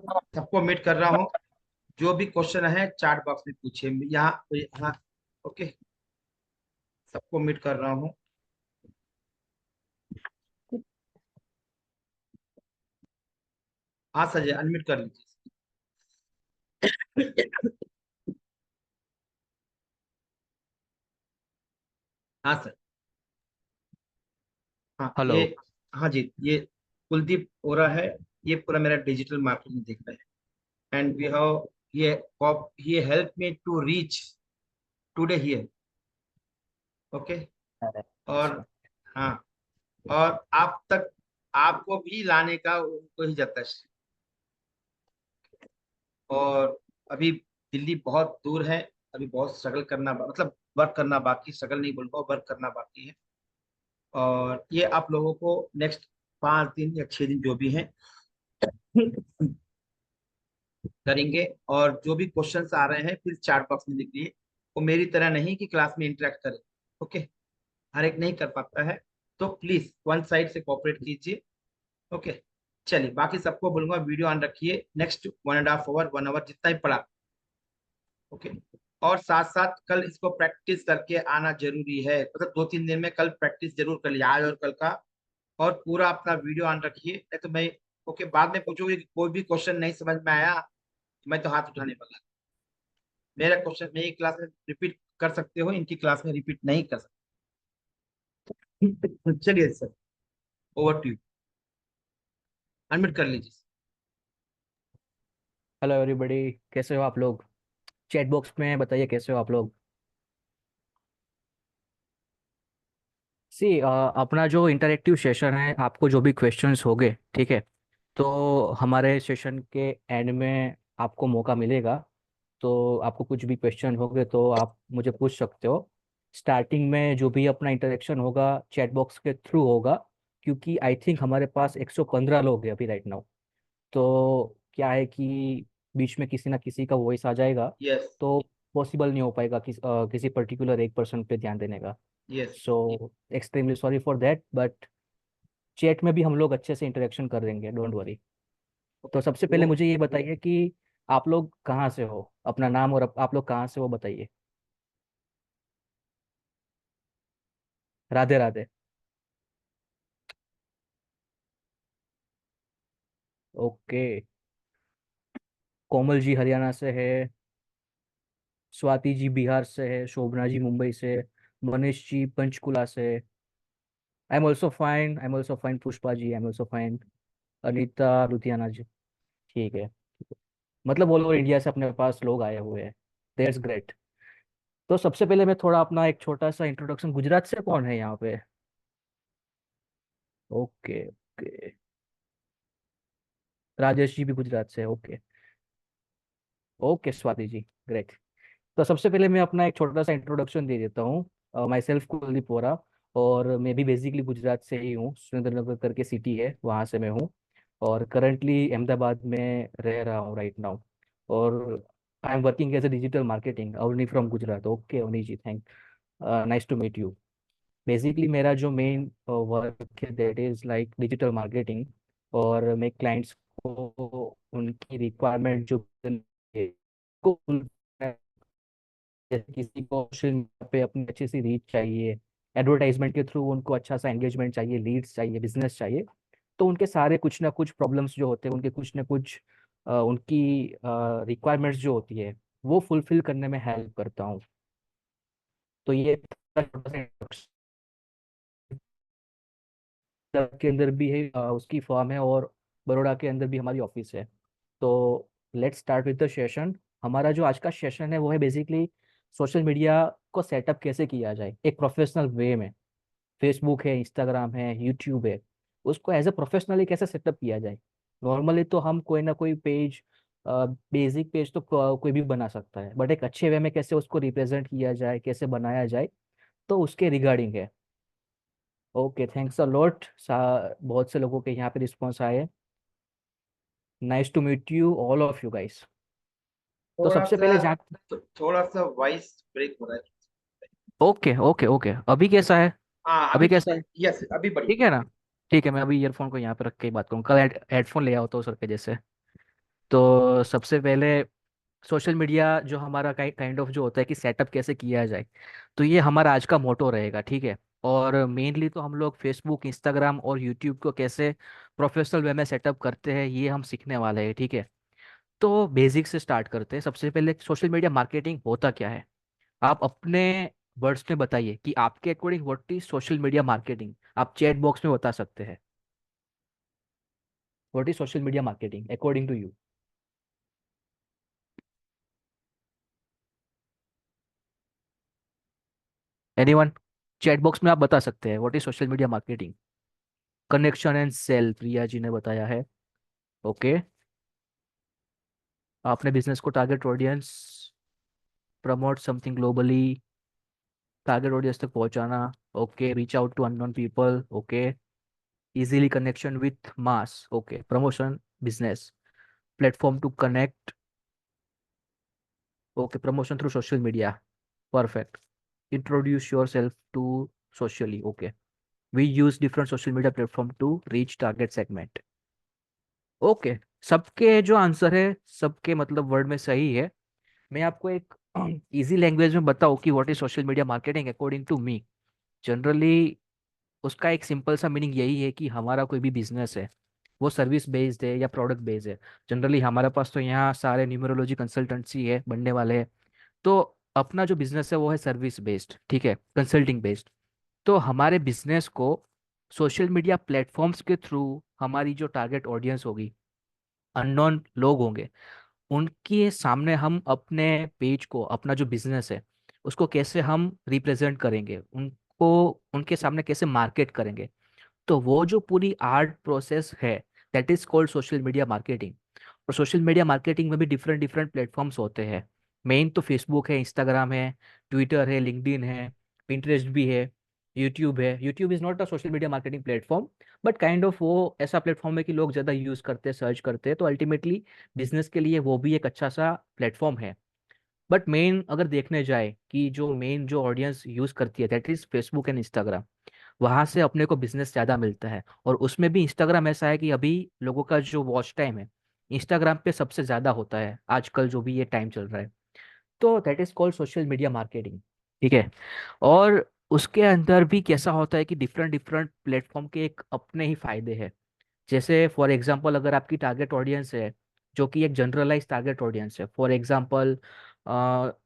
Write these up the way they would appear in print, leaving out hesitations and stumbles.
सबको मीट कर रहा हूँ। जो भी क्वेश्चन है चैट बॉक्स में पूछिए, यहाँ यहाँ। ओके, सबको मीट कर रहा हूँ। हाँ सर, अनम्यूट कर लीजिए। हाँ सर। हाँ हेलो। ये, हाँ जी, ये कुलदीप ओरा है। ये पूरा मेरा डिजिटल मार्केटिंग देख रहा है। एंड वी हैव, ये ये help me to reach today here. Okay. अरे, और अच्छा। हाँ, और आप तक, आपको भी लाने का उनको ही जतन। और अभी दिल्ली बहुत दूर है। अभी बहुत स्ट्रगल करना मतलब वर्क करना बाकी, स्ट्रगल नहीं बोलूंगा, वर्क करना बाकी है। और ये आप लोगों को नेक्स्ट 5 दिन या 6 दिन जो भी हैं करेंगे। और जो भी क्वेश्चंस आ रहे हैं फिर चैट बॉक्स में लिखिए। वो मेरी तरह नहीं कि क्लास में इंटरेक्ट करें। ओके, हर एक नहीं कर पाता है, तो प्लीज वन साइड से कोऑपरेट कीजिए। ओके, चलिए बाकी सबको बोलूंगा वीडियो ऑन रखिए। नेक्स्ट 1.5 आवर 1 आवर जितना ही पड़ा। ओके। और साथ साथ कल इसको प्रैक्टिस करके आना जरूरी है, मतलब 2-3 दिन में कल प्रैक्टिस जरूर करिए, आज और कल का। और पूरा अपना वीडियो ऑन रखिए, नहीं तो मैं, ओके, बाद में पूछोगे कि कोई भी क्वेश्चन नहीं समझ में आया, मैं तो हाथ उठाने वाला। मेरा क्वेश्चन मेरी क्लास में रिपीट कर सकते हो, इनकी क्लास में रिपीट नहीं कर सकते। चलिए sir, over to you. Unmute कर लीजिए। हेलो एवरीबॉडी, कैसे हो आप लोग? चैट बॉक्स में बताइए कैसे हो आप लोग। सी, अपना जो इंटरेक्टिव सेशन है, आपको जो भी क्वेश्चंस होंगे, ठीक है, तो हमारे सेशन के एंड में आपको मौका मिलेगा। तो आपको कुछ भी क्वेश्चन होंगे तो आप मुझे पूछ सकते हो। स्टार्टिंग में जो भी अपना इंटरेक्शन होगा चैट बॉक्स के थ्रू होगा, क्योंकि आई थिंक हमारे पास 115 लोग हैं अभी राइट नाउ। तो क्या है कि बीच में किसी ना किसी का वॉइस आ जाएगा, यस। तो पॉसिबल नहीं हो पाएगा किसी पर्टिकुलर एक पर्सन पे ध्यान देने का। Yes. So extremely sorry for that, but chat में भी हम लोग अच्छे से इंटरेक्शन कर देंगे, डोंट वरी। तो सबसे पहले वो मुझे ये बताइए कि आप लोग कहाँ से हो, अपना नाम और आप लोग कहाँ से हो बताइए। राधे राधे। ओके। कोमल जी हरियाणा से है, स्वाति जी बिहार से है, शोभना जी मुंबई से, मनीष जी पंचकुला से। I am also fine, I am also fine. Pushpa ji, I am also fine. Anita Ludhiana ji. ठीक है। मतलब ऑल ओवर इंडिया से अपने पास लोग आए हुए हैं। That's great. तो सबसे पहले मैं थोड़ा अपना एक छोटा सा इंट्रोडक्शन, गुजरात से कौन है यहाँ पे? Okay okay. राजेश जी भी गुजरात से, okay. Okay Swati ji, great. तो सबसे पहले मैं अपना एक छोटा सा इंट्रोडक्शन दे देता हूँ। My self Kuldeep Vora. और मैं भी बेसिकली गुजरात से ही हूँ, सुरेंद्रनगर करके सिटी है, वहाँ से मैं हूँ। और करंटली अहमदाबाद में रह रहा हूँ राइट नाउ। और I am working as a digital marketing, Avani from Gujarat. Okay Avani ji, thank, nice to meet you. Basically मेरा जो मेन वर्क है that is like digital marketing. और मैं क्लाइंट्स को उनकी रिक्वायरमेंट जो को, जैसे किसी को सोशल मीडिया पे अपनी अच्छी सी रीच चाहिए, एडवर्टाइजमेंट के थ्रू उनको अच्छा सा एंगेजमेंट चाहिए, लीड्स चाहिए, बिजनेस चाहिए। तो उनके सारे कुछ ना कुछ प्रॉब्लम्स जो होते हैं, उनके कुछ ना कुछ उनकी रिक्वायरमेंट्स जो होती है, वो फुलफिल करने में हेल्प करता हूँ। तो ये छोटा सा introduction के अंदर भी है, उसकी फर्म है, और बड़ौदा के अंदर भी हमारी ऑफिस है। तो let's start with the session. हमारा जो आज का सेशन है वो है बेसिकली सोशल मीडिया को सेटअप कैसे किया जाए एक प्रोफेशनल वे में। फेसबुक है, इंस्टाग्राम है, यूट्यूब है, उसको एज अ प्रोफेशनली कैसे सेटअप किया जाए। नॉर्मली तो हम कोई ना कोई पेज, बेसिक पेज तो कोई भी बना सकता है, बट एक अच्छे वे में कैसे उसको रिप्रेजेंट किया जाए, कैसे बनाया जाए, तो उसके रिगार्डिंग है। Okay, thanks a lot. बहुत से लोगों के यहाँ पे रिस्पॉन्स आए। Nice to meet you all of you guys. तो थोड़ा सबसे सा, पहले जान, थोड़ा सा वॉइस ब्रेक हो रहा है। ओके ओके ओके, अभी कैसा है? हाँ अभी अभी ठीक कैसा है, है? यस अभी बढ़िया। ठीक है ना? ठीक है, मैं अभी ईयरफोन को यहाँ पे रख के ही बात करूँ, कल हेडफोन ले आओ तो सर के जैसे। तो सबसे पहले सोशल मीडिया जो हमारा काइंड ऑफ जो होता है कि सेटअप कैसे किया जाए, तो ये हमारा आज का मोटो रहेगा, ठीक है। और मेनली तो हम लोग फेसबुक, इंस्टाग्राम और यूट्यूब को कैसे प्रोफेशनल वे में सेटअप करते हैं ये हम सीखने वाले हैं, ठीक है। तो बेसिक से स्टार्ट करते हैं। सबसे पहले सोशल मीडिया मार्केटिंग होता क्या है, आप अपने वर्ड्स में बताइए कि आपके according what is social media marketing. आप चैट बॉक्स में बता सकते हैं what is social media marketing according to you. Anyone, chat box में आप बता सकते हैं what is social media marketing. Connection and sale, Priya ji ने बताया है। ओके, आपने बिजनेस को target audience, promote something globally, target audience तक पहुंचाना। Okay, reach out to unknown people. Okay, easily connection with mass. Okay, promotion business, platform to connect. Okay, promotion through social media, perfect. Introduce yourself to socially. Okay, we use different social media platform to reach target segment. Okay, सबके जो answer है सबके मतलब word में सही है। मैं आपको एक इजी लैंग्वेज में बताऊं कि what is social media marketing according to me. Generally उसका एक सिंपल सा मीनिंग यही है कि हमारा कोई भी बिजनेस है, वो सर्विस बेस्ड है या प्रोडक्ट बेस्ड है। जनरली हमारे पास तो यहाँ सारे न्यूमरोलॉजी कंसल्टेंसी है बनने वाले हैं। तो अपना जो बिजनेस है वो है सर्विस बेस्ड, ठीक है, कंसल्टिंग बेस्ड। तो हमारे बिजनेस को सोशल मीडिया प्लेटफॉर्म्स के थ्रू हमारी जो टारगेट ऑडियंस होगी, अननोन लोग होंगे, उनके सामने हम अपने पेज को, अपना जो बिजनेस है उसको कैसे हम रिप्रेजेंट करेंगे, उनको उनके सामने कैसे मार्केट करेंगे। तो वो जो पूरी आर्ट प्रोसेस है, that is called social media marketing. और सोशल मीडिया मार्केटिंग में भी डिफरेंट डिफरेंट प्लेटफॉर्म्स होते हैं। मेन तो फेसबुक है, इंस्टाग्राम है, ट्विटर है, लिंक्डइन है, पिंटरेस्ट भी है, यूट्यूब है। YouTube is not a social media marketing platform, but kind of वो ऐसा प्लेटफॉर्म है कि लोग ज़्यादा यूज़ करते हैं, सर्च करते हैं, तो अल्टीमेटली बिजनेस के लिए वो भी एक अच्छा सा प्लेटफॉर्म है। बट मेन अगर देखने जाए कि जो मेन जो ऑडियंस यूज़ करती है, that is Facebook and Instagram. वहां से अपने को बिजनेस ज़्यादा मिलता है। और उसमें भी इंस्टाग्राम ऐसा है कि अभी लोगों का जो वॉच टाइम है इंस्टाग्राम पे सबसे ज़्यादा होता है आजकल, जो भी ये टाइम चल रहा है। तो that is called social media marketing, ठीक है। और उसके अंदर भी कैसा होता है कि डिफरेंट डिफरेंट प्लेटफॉर्म के एक अपने ही फायदे हैं। जैसे फॉर एग्जांपल अगर आपकी टारगेट ऑडियंस है जो कि एक जनरलाइज टारगेट ऑडियंस है, फॉर एग्जांपल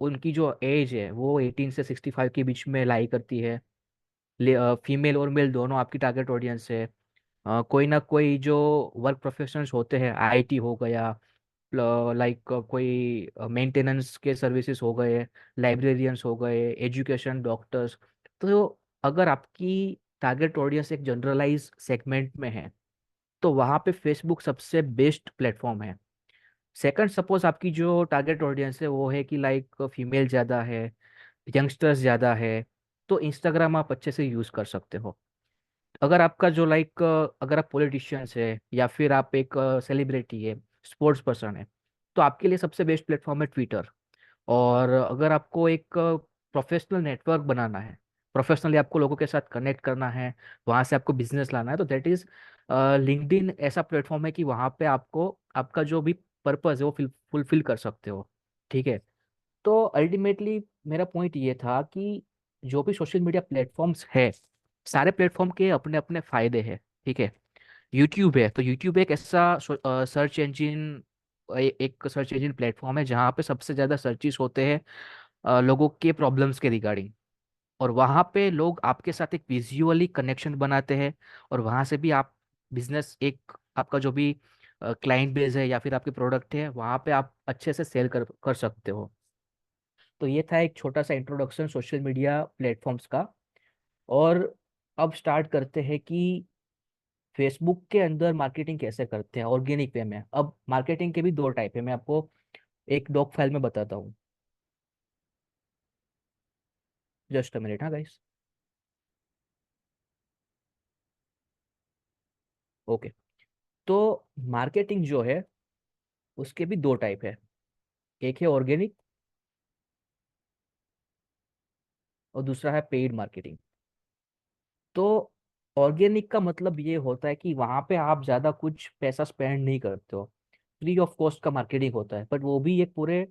उनकी जो एज है वो 18 से 65 के बीच में लाई करती है, फीमेल और मेल दोनों आपकी टारगेट ऑडियंस है। कोई ना कोई जो वर्क प्रोफेशनल्स होते हैं, आईटी हो गया, लाइक कोई मेंटेनेंस के सर्विसेज हो गए, लाइब्रेरियंस हो गए, एजुकेशन, डॉक्टर्स। तो अगर आपकी टारगेट ऑडियंस एक जनरलाइज सेगमेंट में है तो वहाँ पे फेसबुक सबसे बेस्ट प्लेटफॉर्म है। सेकंड, सपोज आपकी जो टारगेट ऑडियंस है वो है कि लाइक फीमेल ज़्यादा है, यंगस्टर्स ज़्यादा है, तो इंस्टाग्राम आप अच्छे से यूज़ कर सकते हो। अगर आपका जो लाइक अगर आप पॉलिटिशियंस है या फिर आप एक सेलिब्रिटी है, स्पोर्ट्स पर्सन है, तो आपके लिए सबसे बेस्ट प्लेटफॉर्म है ट्विटर। और अगर आपको एक प्रोफेशनल नेटवर्क बनाना है, प्रोफेशनली आपको लोगों के साथ कनेक्ट करना है, वहाँ से आपको बिजनेस लाना है, तो दैट इज लिंक्डइन ऐसा प्लेटफॉर्म है कि वहाँ पे आपको आपका जो भी पर्पस है वो फुलफिल कर सकते हो, ठीक है। तो अल्टीमेटली मेरा पॉइंट ये था कि जो भी सोशल मीडिया प्लेटफॉर्म्स है, सारे प्लेटफॉर्म के अपने अपने फायदे हैं, ठीक है। यूट्यूब है तो यूट्यूब एक ऐसा सर्च इंजिन, एक सर्च इंजिन प्लेटफॉर्म है जहाँ पे सबसे ज़्यादा सर्चेस होते हैं लोगों के प्रॉब्लम्स के रिगार्डिंग। और वहाँ पे लोग आपके साथ एक विजुअली कनेक्शन बनाते हैं, और वहाँ से भी आप बिजनेस, एक आपका जो भी क्लाइंट बेस है या फिर आपके प्रोडक्ट है वहाँ पे आप अच्छे से सेल कर कर सकते हो। तो ये था एक छोटा सा इंट्रोडक्शन सोशल मीडिया प्लेटफॉर्म्स का। और अब स्टार्ट करते हैं कि फेसबुक के अंदर मार्केटिंग कैसे करते हैं ऑर्गेनिक वे में। अब मार्केटिंग के भी दो टाइप है, मैं आपको एक डॉक फाइल में बताता हूँ। जस्ट अ मिनट, हाँ गाइस। ओके, तो मार्केटिंग जो है उसके भी दो टाइप है, एक है ऑर्गेनिक और दूसरा है पेड मार्केटिंग। तो ऑर्गेनिक का मतलब ये होता है कि वहां पे आप ज्यादा कुछ पैसा स्पेंड नहीं करते हो, फ्री ऑफ कॉस्ट का मार्केटिंग होता है, बट वो भी एक पूरे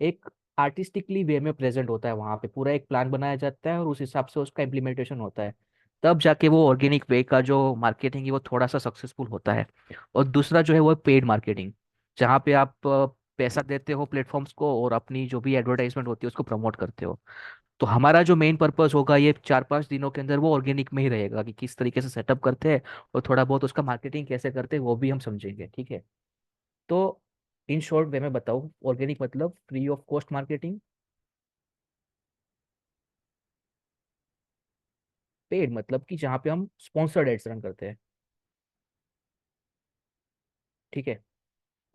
एक आर्टिस्टिकली वे में प्रेजेंट होता है। वहाँ पे पूरा एक प्लान बनाया जाता है और उस हिसाब से उसका इम्प्लीमेंटेशन होता है, तब जाके वो ऑर्गेनिक वे का जो मार्केटिंग है वो थोड़ा सा सक्सेसफुल होता है। और दूसरा जो है वो पेड मार्केटिंग, जहाँ पे आप पैसा देते हो प्लेटफॉर्म्स को और अपनी जो भी एडवर्टाइजमेंट होती है उसको प्रमोट करते हो। तो हमारा जो मेन पर्पस होगा ये 4-5 दिनों के अंदर वो ऑर्गेनिक में ही रहेगा, कि किस तरीके से सेटअप करते हैं और थोड़ा बहुत उसका मार्केटिंग कैसे करते हैं वो भी हम समझेंगे, ठीक है। तो इन शॉर्ट वे में बताऊँ, ऑर्गेनिक मतलब free of cost marketing, paid मतलब कि जहाँ पे हम स्पॉन्सर्ड एड्स रन करते हैं, ठीक है।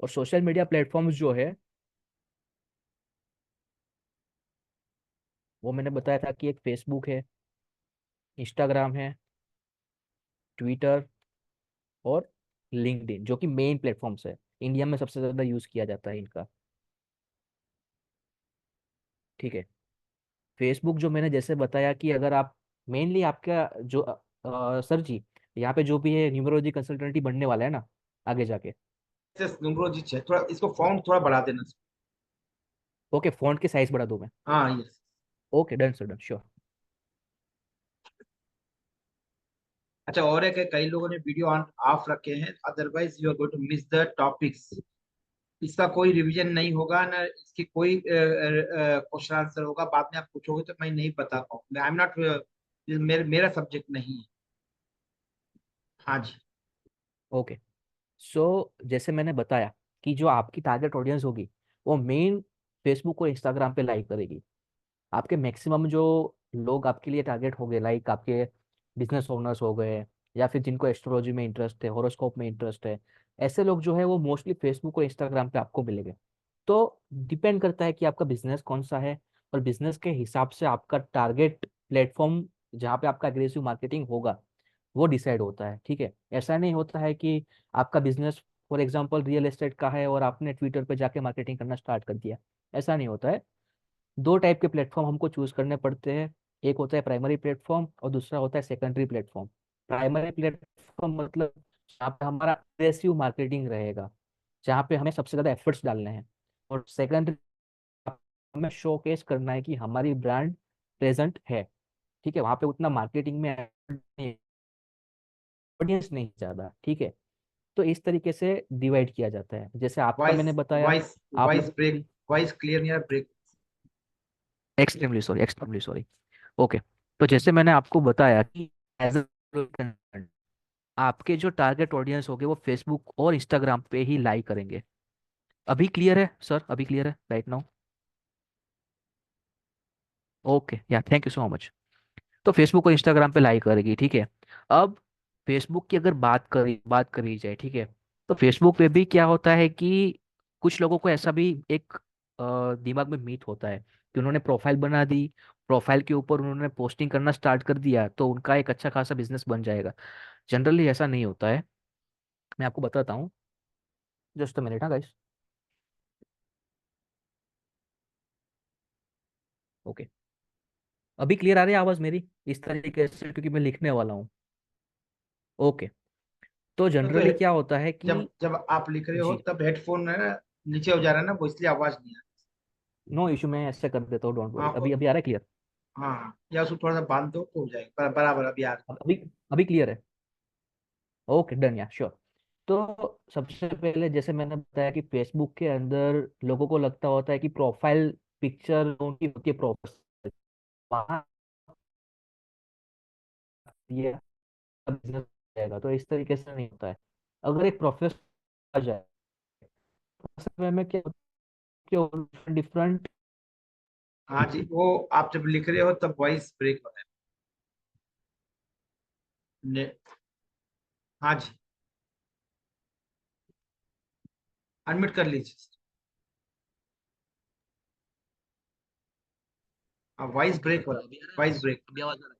और सोशल मीडिया प्लेटफॉर्म्स जो है वो मैंने बताया था कि एक फेसबुक है, इंस्टाग्राम है, ट्विटर और लिंक्डइन, जो कि मेन प्लेटफॉर्म्स है। इंडिया में सबसे ज़्यादा यूज़ किया जाता है इनका, ठीक है। फेसबुक जो मैंने जैसे बताया कि अगर आप मेनली आपका जो सर जी, यहाँ पे जो भी है न्यूमरोलॉजी कंसल्टेंट ही बनने वाला है ना आगे जाके। न्यूमरोलॉजी है, थोड़ा इसको फॉन्ट थोड़ा बढ़ा देना। ओके, फॉन्ट की साइज बढ़ा दूं मैं? हाँ yes. Okay, done sir, done, sure. अच्छा, और एक है, कई लोगों ने वीडियो ऑन ऑफ रखे हैं, otherwise you are going to miss the topics. इसका कोई रिवीजन नहीं होगा ना, इसकी कोई क्वेश्चन आंसर होगा, बाद में आप पूछोगे तो मैं नहीं बता पाऊंगा। आई एम नॉट, मेरा सब्जेक्ट नहीं है। हाँ जी। ओके, सो जैसे मैंने बताया कि जो आपकी टारगेट ऑडियंस होगी वो मेन फेसबुक और इंस्टाग्राम पे लाइक करेगी। आपके मैक्सिमम जो लोग आपके लिए टारगेट हो गए, लाइक आपके बिजनेस ओनर्स हो गए, या फिर जिनको एस्ट्रोलॉजी में इंटरेस्ट है, हॉरोस्कोप में इंटरेस्ट है, ऐसे लोग जो है वो मोस्टली फेसबुक और इंस्टाग्राम पे आपको मिलेंगे। तो डिपेंड करता है कि आपका बिजनेस कौन सा है, और बिजनेस के हिसाब से आपका टारगेट प्लेटफॉर्म जहाँ पे आपका एग्रेसिव मार्केटिंग होगा वो डिसाइड होता है, ठीक है। ऐसा नहीं होता है कि आपका business for example real estate का है और आपने ट्विटर पे जाके मार्केटिंग करना स्टार्ट कर दिया, ऐसा नहीं होता है। दो टाइप के प्लेटफॉर्म हमको चूज करने पड़ते हैं, एक होता है प्राइमरी प्लेटफॉर्म और दूसरा होता है सेकेंडरी प्लेटफॉर्म। प्राइमरी प्लेटफॉर्म मतलब जहाँ पे हमारा अग्रेसिव मार्केटिंग रहेगा, जहाँ पे हमें सबसे ज्यादा एफर्ट्स डालने हैं। और सेकेंडरी, हमें शोकेस करना है कि हमारी ब्रांड प्रेजेंट है, ठीक है। वहाँ पे उतना मार्केटिंग में ऑडियंस नहीं ज्यादा, ठीक है। तो इस तरीके से डिवाइड किया जाता है, जैसे आपका वॉइस मैंने बताया। वॉइस आप वॉइस लोगों ब्रेक, की, वॉइस क्लियर नहीं आ break. Extremely sorry, extremely sorry. Okay, तो जैसे मैंने आपको बताया कि एज अ आपके जो टारगेट ऑडियंस होंगे वो फेसबुक और इंस्टाग्राम पे ही लाइक करेंगे। अभी क्लियर है सर? अभी क्लियर है राइट नाउ? ओके, या थैंक यू सो मच। तो फेसबुक और इंस्टाग्राम पे लाइक करेगी, ठीक है। अब फेसबुक की अगर बात करी जाए, ठीक है, तो फेसबुक पे भी क्या होता है कि कुछ लोगों को ऐसा भी एक दिमाग में मीट होता है कि उन्होंने प्रोफाइल बना दी, प्रोफाइल के ऊपर उन्होंने पोस्टिंग करना स्टार्ट कर दिया तो उनका एक अच्छा खासा बिजनेस बन जाएगा। जनरली ऐसा नहीं होता है, मैं आपको बताता हूँ। जस्ट अ मिनट, हाँ गाइस। ओके, अभी क्लियर आ रही है आवाज मेरी इस तरीके से, क्योंकि मैं लिखने वाला हूँ। ओके, तो तो जनरली क्या होता है कि, जब जब आप लिख रहे हो जी, तब हेडफोन है ना नीचे हो जा रहा है ना, वो इसलिए आवाज नहीं आ नो इशू, मैं ऐसे कर देता हूँ, डोंट रही। वरी। अभी अभी आ रहा है क्लियर? हाँ हाँ, या उसको थोड़ा सा बांध दो तो हो जाएगा बराबर, अभी आ रहा अभी अभी क्लियर है? ओके, डन, या श्योर। तो सबसे पहले जैसे मैंने बताया कि फेसबुक के अंदर लोगों को लगता होता है कि प्रोफाइल पिक्चर उनकी होती है प्रोफाइल, वहाँ ये बिजनेस जाएगा। तो इस तरीके से नहीं होता है। अगर एक प्रोफेशनल आ जाए तो समय में क्या डिफरेंट, है। हाँ जी, वो आप जब लिख रहे हो तब वॉइस ब्रेक हो रहा है। हाँ जी, अनम्यूट कर लीजिए। हाँ, वॉइस ब्रेक हो रहा है, अभी आ रहा है वॉइस आवाज? ब्रेक। अभी आवाज आ रहा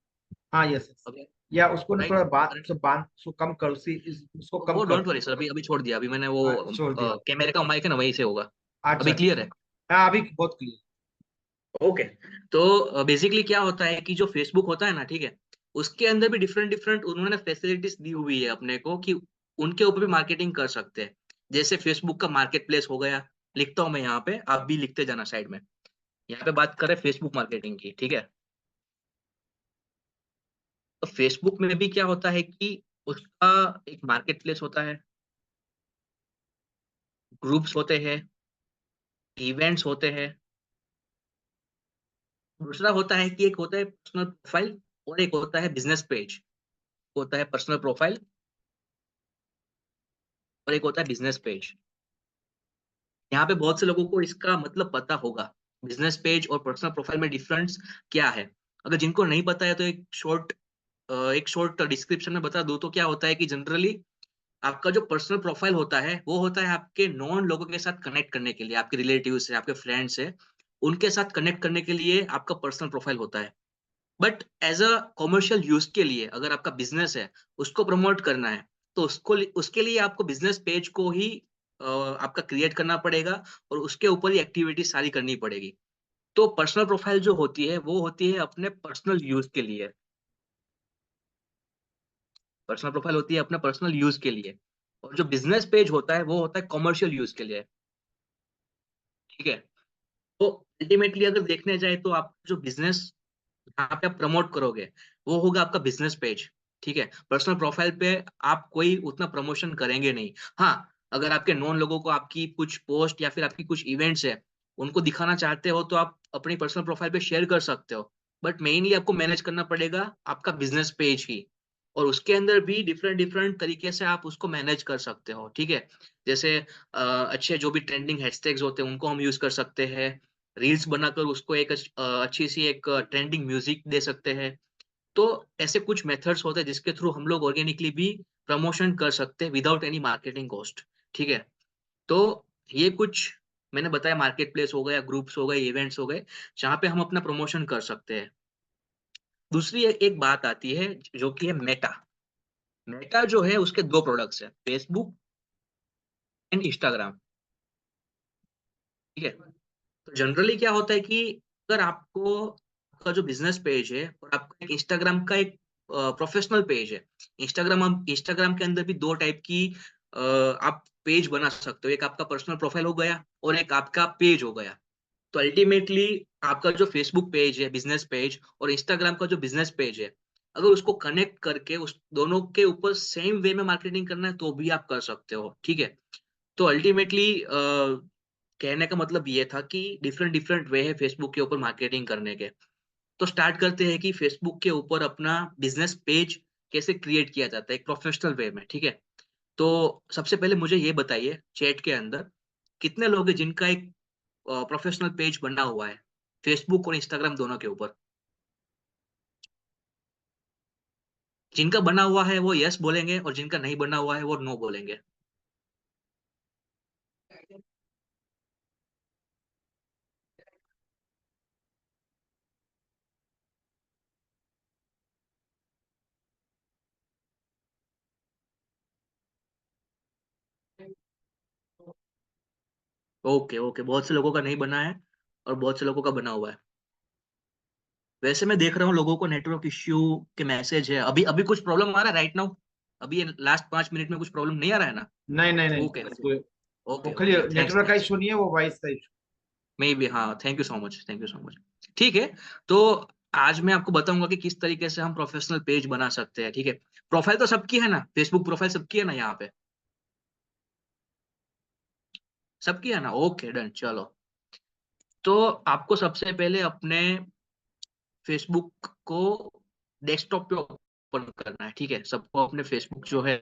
हाँ यस यस। है? अभी या उसको ना राइट? थोड़ा बांध, उसको कम करो, उसको कम वो कर डोंट वरी सर, अभी अभी छोड़ दिया। अभी मैंने वो दो। हाँ, छोड़ दिया। कैमरे का माइक है ना, वहीं से होगा। अच्छा अभी क्लियर है? अच्छा। हाँ अभी बहुत क्लियर। ओके, तो बेसिकली क्या होता है कि जो फेसबुक होता है ना, ठीक है, उसके अंदर भी डिफरेंट डिफरेंट उन्होंने फैसिलिटीज दी हुई है अपने को कि उनके ऊपर भी मार्केटिंग कर सकते हैं। जैसे फेसबुक का मार्केट प्लेस हो गया, लिखता हूं मैं यहाँ पे, आप भी लिखते जाना साइड में। यहाँ पे बात करें फेसबुक मार्केटिंग की, ठीक है। तो फेसबुक में भी क्या होता है कि उसका एक मार्केट प्लेस होता है, ग्रुप्स होते हैं, इवेंट्स होते हैं। दूसरा होता है कि एक होता है पर्सनल प्रोफाइल और एक होता है बिजनेस पेज। होता है पर्सनल प्रोफाइल और एक होता है बिजनेस पेज। यहाँ पे बहुत से लोगों को इसका मतलब पता होगा, बिजनेस पेज और पर्सनल प्रोफाइल में डिफरेंस क्या है। अगर जिनको नहीं पता है तो एक शॉर्ट डिस्क्रिप्शन में बता दूं तो क्या होता है कि जनरली आपका जो पर्सनल प्रोफाइल होता है वो होता है आपके नॉन लोगों के साथ कनेक्ट करने के लिए, आपके रिलेटिव से, आपके फ्रेंड्स से, उनके साथ कनेक्ट करने के लिए आपका पर्सनल प्रोफाइल होता है। But as a commercial use के लिए, अगर आपका बिजनेस है, उसको प्रमोट करना है, तो उसके लिए आपको बिजनेस पेज को ही आपका क्रिएट करना पड़ेगा और उसके ऊपर ही एक्टिविटी सारी करनी पड़ेगी। तो पर्सनल प्रोफाइल जो होती है वो होती है अपने पर्सनल यूज के लिए। पर्सनल प्रोफाइल होती है अपने पर्सनल यूज के लिए, और जो बिजनेस पेज होता है वो होता है कॉमर्शियल यूज के लिए, ठीक है। तो अल्टीमेटली अगर देखने जाए तो आप जो बिजनेस जहाँ पे आप प्रमोट करोगे वो होगा आपका बिजनेस पेज, ठीक है। पर्सनल प्रोफाइल पे आप कोई उतना प्रमोशन करेंगे नहीं। हाँ, अगर आपके नॉन लोगों को आपकी कुछ पोस्ट या फिर आपकी कुछ इवेंट्स है उनको दिखाना चाहते हो तो आप अपनी पर्सनल प्रोफाइल पे शेयर कर सकते हो। बट मेनली आपको मैनेज करना पड़ेगा आपका बिजनेस पेज ही, और उसके अंदर भी डिफरेंट डिफरेंट तरीके से आप उसको मैनेज कर सकते हो, ठीक है। जैसे अच्छे जो भी ट्रेंडिंग हैशटैग्स होते हैं उनको हम यूज कर सकते हैं, रील्स बनाकर उसको एक अच्छी सी एक ट्रेंडिंग म्यूजिक दे सकते हैं। तो ऐसे कुछ मेथड्स होते हैं जिसके थ्रू हम लोग ऑर्गेनिकली भी प्रमोशन कर सकते हैं विदाउट एनी मार्केटिंग कॉस्ट, ठीक है। तो ये कुछ मैंने बताया, मार्केट प्लेस हो गया, ग्रुप्स हो गए, इवेंट्स हो गए, जहाँ पे हम अपना प्रमोशन कर सकते हैं। दूसरी एक बात आती है जो कि है मेटा। मेटा जो है उसके दो प्रोडक्ट्स है, फेसबुक एंड इंस्टाग्राम, ठीक है। तो जनरली क्या होता है कि अगर आपको आपका जो बिजनेस पेज है और आपका एक इंस्टाग्राम का एक प्रोफेशनल पेज है, इंस्टाग्राम के अंदर भी दो टाइप की आप पेज बना सकते हो, एक आपका पर्सनल प्रोफाइल हो गया और एक आपका पेज हो गया। तो अल्टीमेटली आपका जो फेसबुक पेज है बिजनेस पेज और इंस्टाग्राम का जो बिजनेस पेज है, अगर उसको कनेक्ट करके उस दोनों के ऊपर सेम वे में मार्केटिंग करना है तो भी आप कर सकते हो, ठीक है। तो अल्टीमेटली कहने का मतलब ये था कि डिफरेंट डिफरेंट वे है फेसबुक के ऊपर मार्केटिंग करने के। तो स्टार्ट करते हैं कि फेसबुक के ऊपर अपना बिजनेस पेज कैसे क्रिएट किया जाता है एक प्रोफेशनल वे में, ठीक है। तो सबसे पहले मुझे ये बताइए चैट के अंदर कितने लोग हैं जिनका एक प्रोफेशनल पेज बना हुआ है फेसबुक और इंस्टाग्राम दोनों के ऊपर। जिनका बना हुआ है वो यस बोलेंगे और जिनका नहीं बना हुआ है वो नो बोलेंगे। ओके ओके, बहुत से लोगों का नहीं बना है और बहुत से लोगों का बना हुआ है। वैसे मैं देख रहा हूँ लोगों को नेटवर्क इश्यू के मैसेज है, अभी अभी कुछ प्रॉब्लम आ रहा है राइट नाउ? अभी लास्ट 5 मिनट में कुछ प्रॉब्लम नहीं आ रहा है ना? नहीं नहीं नहीं, ओके वो ओके खाली ओके, थैंक्स नेटवर्क का थैंक्स। इशू नहीं है, वो वॉइस का इशू। मे बी, हाँ, thank you so much, thank you so much. ठीक है। तो आज मैं आपको बताऊंगा कि किस तरीके से हम प्रोफेशनल पेज बना सकते हैं, ठीक है। प्रोफाइल तो सबकी है ना, फेसबुक प्रोफाइल सबकी है ना यहाँ पे? सबकी है ना, ओके डन, चलो। तो आपको सबसे पहले अपने फेसबुक को डेस्कटॉप पे ओपन करना है, ठीक है। सबको अपने फेसबुक जो है,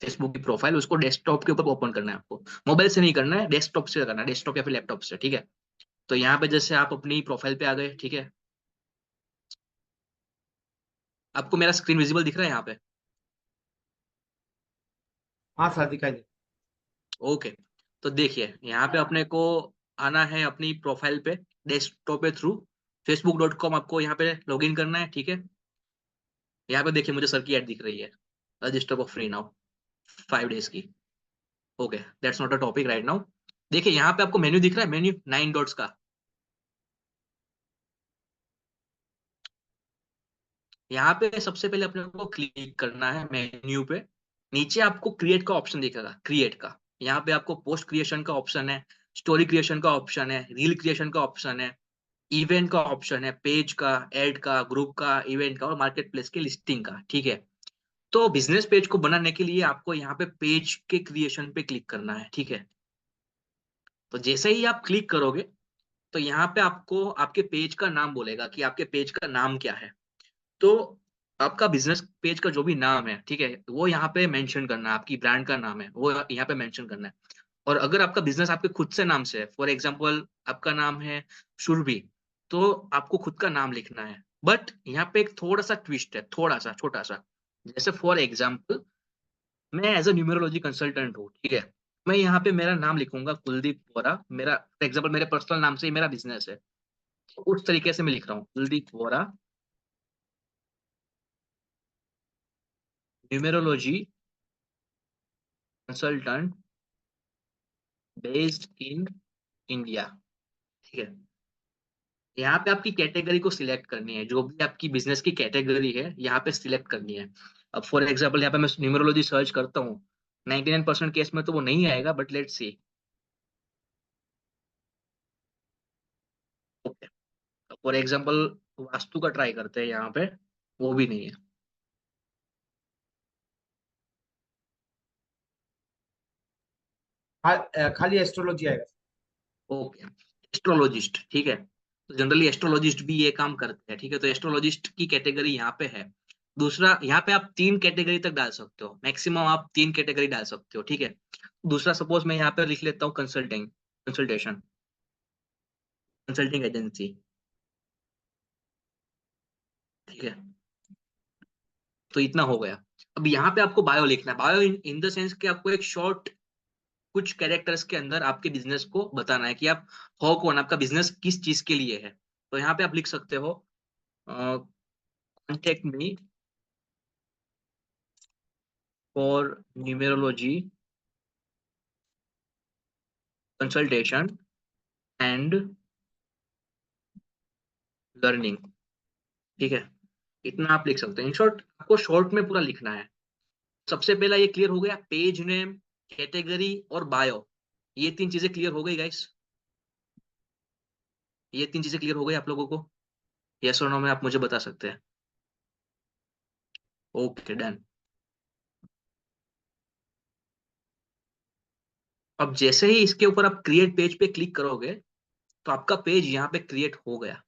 फेसबुक की प्रोफाइल, उसको डेस्कटॉप के ऊपर ओपन करना है आपको। मोबाइल से नहीं करना है, डेस्कटॉप से करना है, डेस्कटॉप या फिर लैपटॉप से, ठीक है। तो यहाँ पे जैसे आप अपनी प्रोफाइल पे आ गए, ठीक है। आपको मेरा स्क्रीन विजिबल दिख रहा है यहाँ पे? हाँ सर, दिखाई दे। ओके। तो देखिए यहाँ पे अपने को आना है अपनी प्रोफाइल पे डेस्कटॉप पे थ्रू facebook.com, आपको यहाँ पे लॉगिन करना है, ठीक है। यहाँ पे देखिए मुझे सर की ऐड दिख रही है, register for free now 5 days की। Okay, that's not a topic right now. देखिए यहाँ पे आपको मेन्यू दिख रहा है, मेन्यू 9 डॉट्स का। यहाँ पे सबसे पहले अपने को क्लिक करना है मेन्यू पे। नीचे आपको क्रिएट का ऑप्शन दिखेगा, क्रिएट का। यहाँ पे आपको पोस्ट क्रिएशन का ऑप्शन है, स्टोरी क्रिएशन का ऑप्शन है, रील क्रिएशन का ऑप्शन है, इवेंट का ऑप्शन है, पेज का, एड का, ग्रुप का, इवेंट का और मार्केट प्लेस की लिस्टिंग का। ठीक है, तो बिजनेस पेज को बनाने के लिए आपको यहाँ पे पेज के क्रिएशन पे क्लिक करना है। ठीक है, तो जैसे ही आप क्लिक करोगे तो यहाँ पे आपको आपके पेज का नाम बोलेगा कि आपके पेज का नाम क्या है। तो आपका बिजनेस पेज का जो भी नाम है, ठीक है, वो यहाँ पे मेंशन करना है, आपकी ब्रांड का नाम है वो यहाँ पे मेंशन करना है। और अगर आपका बिजनेस आपके खुद से नाम से है, फॉर एग्जांपल आपका नाम है सुरभि, तो आपको खुद का नाम लिखना है। बट यहाँ पे एक थोड़ा सा ट्विस्ट है, थोड़ा सा छोटा सा। जैसे फॉर एग्जांपल मैं एज अ न्यूमरोलॉजी कंसल्टेंट हूँ, ठीक है, मैं यहाँ पे मेरा नाम लिखूंगा कुलदीप वोरा, मेरा फॉर एग्जांपल मेरे पर्सनल नाम से ही मेरा बिजनेस है, तो उस तरीके से मैं लिख रहा हूँ Kuldeep Vora numerology consultant based in India. ठीक है, यहाँ पे आपकी कैटेगरी को सिलेक्ट करनी है, जो भी आपकी बिजनेस की कैटेगरी है यहाँ पे सिलेक्ट करनी है। अब फॉर एग्जांपल यहाँ पे मैं न्यूमरोलॉजी सर्च करता हूँ, 99% केस में तो वो नहीं आएगा, but let's see. Okay, for example vastu का ट्राई करते हैं यहाँ पे, वो भी नहीं है। खाली एस्ट्रोलॉजी आएगा। ओके, एस्ट्रोलॉजिस्ट, ठीक है, तो जनरली एस्ट्रोलॉजिस्ट भी ये काम करते हैं। ठीक है, तो एस्ट्रोलॉजिस्ट की कैटेगरी यहाँ पे है। दूसरा, यहाँ पे आप 3 कैटेगरी तक डाल सकते हो, मैक्सिमम आप 3 कैटेगरी डाल सकते हो। ठीक है, दूसरा सपोज मैं यहाँ पे लिख लेता हूँ कंसल्टेशन, कंसल्टिंग एजेंसी। ठीक है, तो इतना हो गया। अब यहाँ पे आपको बायो लिखना है, बायो इन द सेंस कि आपको एक शॉर्ट कुछ कैरेक्टर्स के अंदर आपके बिजनेस को बताना है कि आप हो कौन, आपका बिजनेस किस चीज के लिए है। तो यहाँ पे आप लिख सकते हो contact me for numerology consultation and learning. ठीक है, इतना आप लिख सकते हैं। इन शॉर्ट आपको शॉर्ट में पूरा लिखना है। सबसे पहला ये क्लियर हो गया, पेज नेम, कैटेगरी और बायो, ये 3 चीजें क्लियर हो गई गाइस। ये 3 चीजें क्लियर हो गई आप लोगों को? यस और नो में आप मुझे बता सकते हैं। Okay, done. अब जैसे ही इसके ऊपर आप क्रिएट पेज पे क्लिक करोगे तो आपका पेज यहाँ पे क्रिएट हो गया।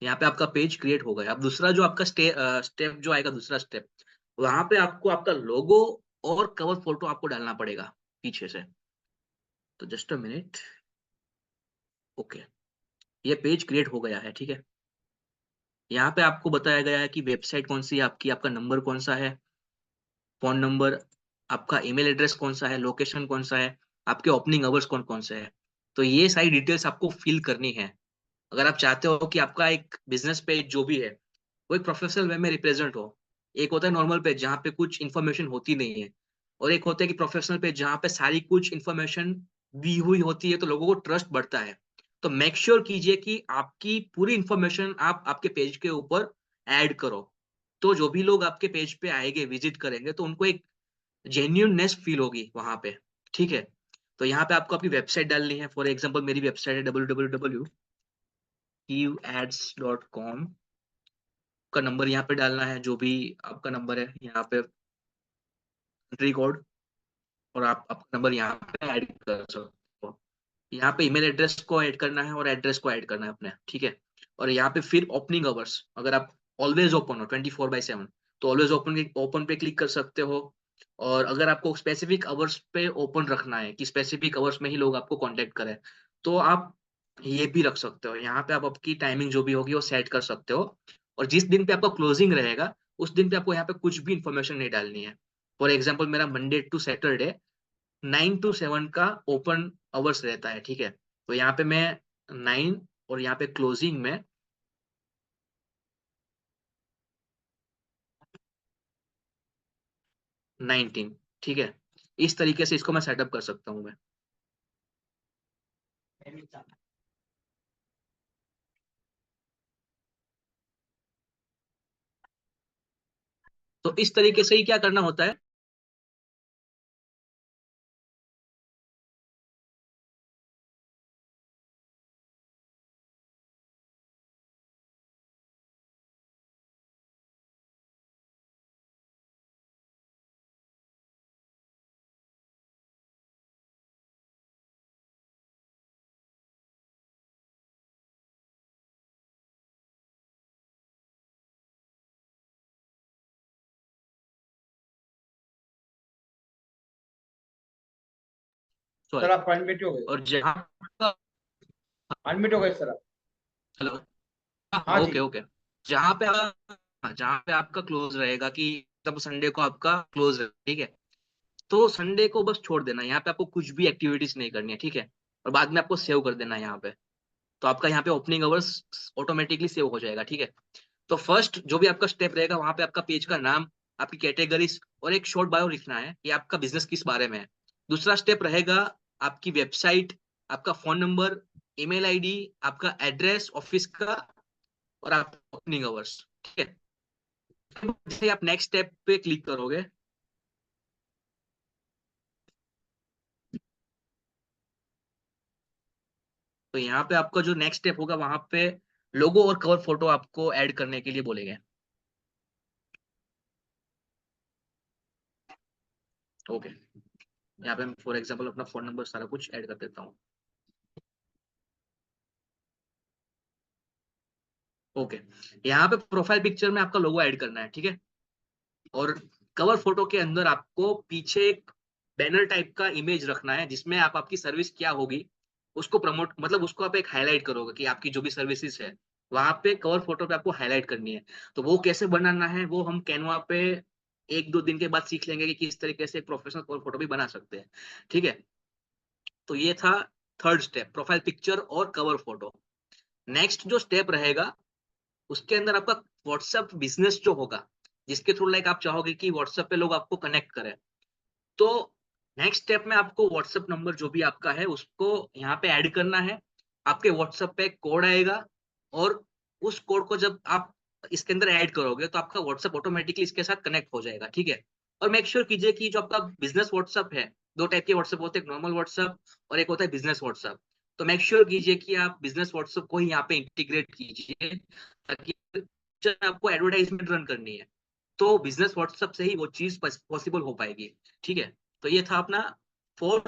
यहाँ पे आपका पेज क्रिएट हो गया। अब दूसरा जो आपका स्टेप जो आएगा, दूसरा स्टेप, वहां पे आपको आपका लोगो और कवर फोटो आपको डालना पड़ेगा पीछे से। तो जस्ट अ मिनट। ओके, ये पेज क्रिएट हो गया है। ठीक है, यहाँ पे आपको बताया गया है कि वेबसाइट कौन सी है आपकी, आपका नंबर कौन सा है, फोन नंबर, आपका ईमेल एड्रेस कौन सा है, लोकेशन कौन सा है, आपके ओपनिंग आवर्स कौन कौन से है। तो ये सारी डिटेल्स आपको फिल करनी है अगर आप चाहते हो कि आपका एक बिजनेस पेज जो भी है वो एक प्रोफेशनल वे में रिप्रेजेंट हो। एक होता है नॉर्मल पेज जहाँ पे कुछ इन्फॉर्मेशन होती नहीं है, और एक होता है कि प्रोफेशनल पेज जहाँ पे सारी कुछ इन्फॉर्मेशन दी हुई होती है, तो लोगों को ट्रस्ट बढ़ता है। तो मेक श्योर कीजिए कि आपकी पूरी इंफॉर्मेशन आप आपके पेज के ऊपर ऐड करो, तो जो भी लोग आपके पेज पे आएंगे, विजिट करेंगे, तो उनको एक जेन्यूननेस फील होगी वहां पे। ठीक है, तो यहाँ पे आपको अपनी वेबसाइट डालनी है। फॉर एग्जाम्पल मेरी वेबसाइट है www.evads.com का नंबर यहाँ पे डालना है, जो भी आपका नंबर है यहाँ पे, कंट्री कोड, और आप आपका नंबर यहाँ पे ऐड कर सकते हो। यहाँ पे ईमेल एड्रेस को ऐड करना है और एड्रेस को ऐड करना है अपने। ठीक है, और यहाँ पे फिर ओपनिंग आवर्स, अगर आप ऑलवेज ओपन हो 24/7, तो ऑलवेज ओपन ओपन पे क्लिक कर सकते हो। और अगर आपको स्पेसिफिक आवर्स पे ओपन रखना है कि स्पेसिफिक आवर्स में ही लोग आपको कांटेक्ट करें, तो आप ये भी रख सकते हो। यहाँ पे आप आपकी टाइमिंग जो भी होगी वो सेट कर सकते हो। और जिस दिन पे आपका क्लोजिंग रहेगा उस दिन पे आपको यहाँ पे कुछ भी इंफॉर्मेशन नहीं डालनी है। फॉर एग्जाम्पल मेरा मंडे टू सैटरडे 9 to 7 का ओपन आवर्स रहता है। ठीक है, तो यहाँ पे मैं 9 और यहाँ पे क्लोजिंग में 19। ठीक है, इस तरीके से इसको मैं सेटअप कर सकता हूँ मैं। तो इस तरीके से ही क्या करना होता है, सर सॉरी। आप अनम्यूट हो गए, और जहाँ आपका, अनम्यूट हो गए सर आप। हेलो, हाँ हाँ जी। ओके ओके, जहाँ पे हाँ, जहाँ पे आपका क्लोज रहेगा कि तब संडे को आपका क्लोज है, ठीक है, तो संडे को बस छोड़ देना, यहाँ पे आपको कुछ भी एक्टिविटीज नहीं करनी है, ठीक है, और बाद में आपको सेव कर देना है यहाँ पे, तो आपका यहाँ पे ओपनिंग आवर्स ऑटोमेटिकली सेव हो जाएगा, ठीक है। तो फर्स्ट जो भी आपका स्टेप रहेगा, वहां पे आपका पेज का नाम, आपकी कैटेगरीज और एक शॉर्ट बायो लिखना है कि आपका बिजनेस किस बारे में है। दूसरा स्टेप रहेगा आपकी वेबसाइट, आपका फोन नंबर, ईमेल आईडी, आपका एड्रेस ऑफिस का, और आपका ओपनिंग आवर्स, ठीक है। जैसे आप नेक्स्ट स्टेप पे क्लिक करोगे, तो यहाँ पे आपका जो नेक्स्ट स्टेप होगा, वहां पे लोगो और कवर फोटो आपको ऐड करने के लिए बोलेंगे। ओके, यहाँ पे मैं फॉर एग्जांपल अपना फोन नंबर सारा कुछ ऐड कर देता हूँ। ओके, यहाँ पे प्रोफाइल पिक्चर में आपका लोगो ऐड करना है, ठीक है, और कवर फोटो के अंदर आपको पीछे एक बैनर टाइप का इमेज रखना है, जिसमें आप आपकी सर्विस क्या होगी उसको प्रमोट, मतलब उसको आप एक हाईलाइट करोगे कि आपकी जो भी सर्विसेज है, वहां पे कवर फोटो पे आपको हाईलाइट करनी है। तो वो कैसे बनाना है वो हम कैनवा पे एक दो दिन के बाद सीख लेंगे कि किस तरीके से एक प्रोफेशनल कवर फोटो भी बना सकते हैं, ठीक है। तो ये था थर्ड स्टेप, प्रोफाइल पिक्चर और कवर फोटो। नेक्स्ट जो स्टेप रहेगा, उसके अंदर आपका व्हाट्सएप बिजनेस जो होगा, जिसके थ्रू लाइक आप चाहोगे कि व्हाट्सएप पे लोग आपको कनेक्ट करें, तो नेक्स्ट स्टेप में आपको व्हाट्सएप नंबर जो भी आपका है उसको यहाँ पे ऐड करना है। आपके व्हाट्सएप पे एक कोड आएगा, और उस कोड को जब आप इसके अंदर ऐड करोगे तो आपका व्हाट्सएप ऑटोमेटिकली इसके साथ कनेक्ट हो जाएगा, ठीक है। और मेक श्योर कीजिए कि जो आपका बिजनेस व्हाट्सएप है, दो टाइप के व्हाट्सएप होते हैं, एक नॉर्मल व्हाट्सएप और एक होता है बिजनेस व्हाट्सएप। तो मेक श्योर कीजिए कि आप बिजनेस व्हाट्सएप को ही यहाँ पे इंटीग्रेट कीजिए, ताकि जब आपको एडवर्टाइजमेंट रन करनी है तो बिजनेस व्हाट्सएप से ही वो चीज पॉसिबल हो पाएगी, ठीक है। तो ये था अपना फोर्थ,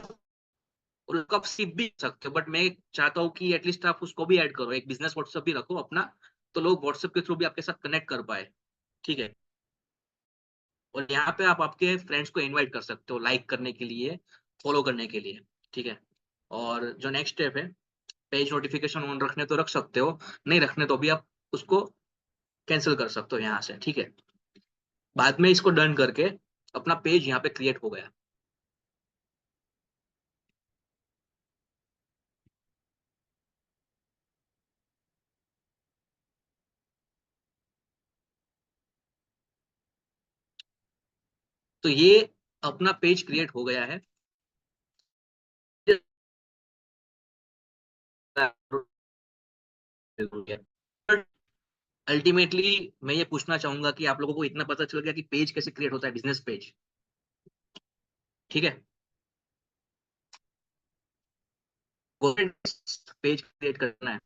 और उसको आप सिप भी कर सकते हो, बट मैं चाहता हूँ कि एटलीस्ट आप उसको भी ऐड करो, एक बिजनेस व्हाट्सएप भी रखो अपना, तो लोग व्हाट्सएप के थ्रू भी आपके साथ कनेक्ट कर पाए, ठीक है। और यहाँ पे आप आपके फ्रेंड्स को इनवाइट कर सकते हो लाइक करने के लिए, फॉलो करने के लिए, ठीक है। और जो नेक्स्ट स्टेप है, पेज नोटिफिकेशन ऑन रखने तो रख सकते हो, नहीं रखने तो भी आप उसको कैंसिल कर सकते हो यहाँ से, ठीक है। बाद में इसको डन करके अपना पेज यहाँ पे क्रिएट हो गया। तो ये अपना पेज क्रिएट हो गया है। अल्टीमेटली मैं ये पूछना चाहूंगा कि आप लोगों को इतना पता चल गया कि पेज कैसे क्रिएट होता है, बिजनेस पेज, ठीक है। पेज क्रिएट करना है,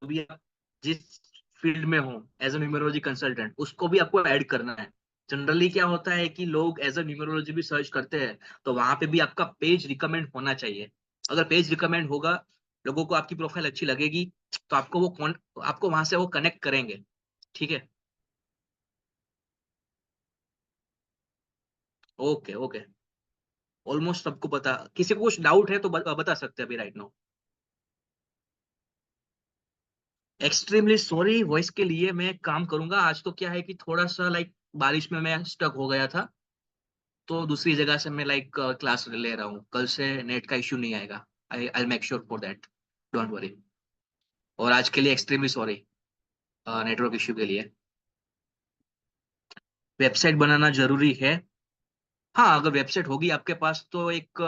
भी आप जिस फील्ड में हो एज अ न्यूमरोलॉजी कंसल्टेंट, उसको भी आपको ऐड करना है। जनरली क्या होता है कि लोग एज अ न्यूमरोलॉजी भी सर्च करते हैं, तो वहां पे भी आपका पेज रिकमेंड होना चाहिए। अगर पेज रिकमेंड होगा, लोगों को आपकी प्रोफाइल अच्छी लगेगी, तो आपको वहां से वो कनेक्ट करेंगे, ठीक है। ओके ओके, ऑलमोस्ट सबको पता, किसी को कुछ डाउट है तो बता सकते हैं अभी right now. Extremely sorry voice के लिए, मैं काम करूंगा आज। तो क्या है कि थोड़ा सा लाइक बारिश में मैं स्टक हो गया था, तो दूसरी जगह से मैं लाइक क्लास ले रहा हूँ। कल से नेट का इश्यू नहीं आएगा, I make sure for that, don't worry. और आज के लिए एक्सट्रीमली सॉरी नेटवर्क इश्यू के लिए। वेबसाइट बनाना जरूरी है, हाँ। अगर वेबसाइट होगी आपके पास तो एक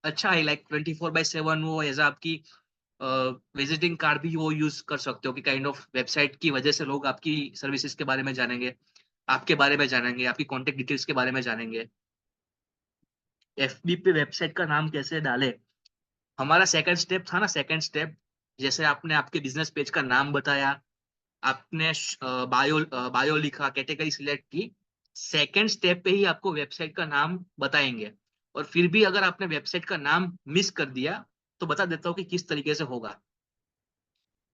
अच्छा है, लाइक 24/7 वो एज आपकी विजिटिंग कार्ड भी वो यूज कर सकते हो, कि काइंड ऑफ वेबसाइट की वजह से लोग आपकी सर्विसेज के बारे में जानेंगे, आपके बारे में जानेंगे, आपकी कॉन्टेक्ट डिटेल्स के बारे में जानेंगे। एफबी पे वेबसाइट का नाम कैसे डाले, हमारा सेकंड स्टेप था ना, सेकंड स्टेप, जैसे आपने आपके बिजनेस पेज का नाम बताया, आपने बायो लिखा, कैटेगरी सिलेक्ट की, सेकंड स्टेप पे ही आपको वेबसाइट का नाम बताएंगे। और फिर भी अगर आपने वेबसाइट का नाम मिस कर दिया, तो बता देता हूँ कि किस तरीके से होगा।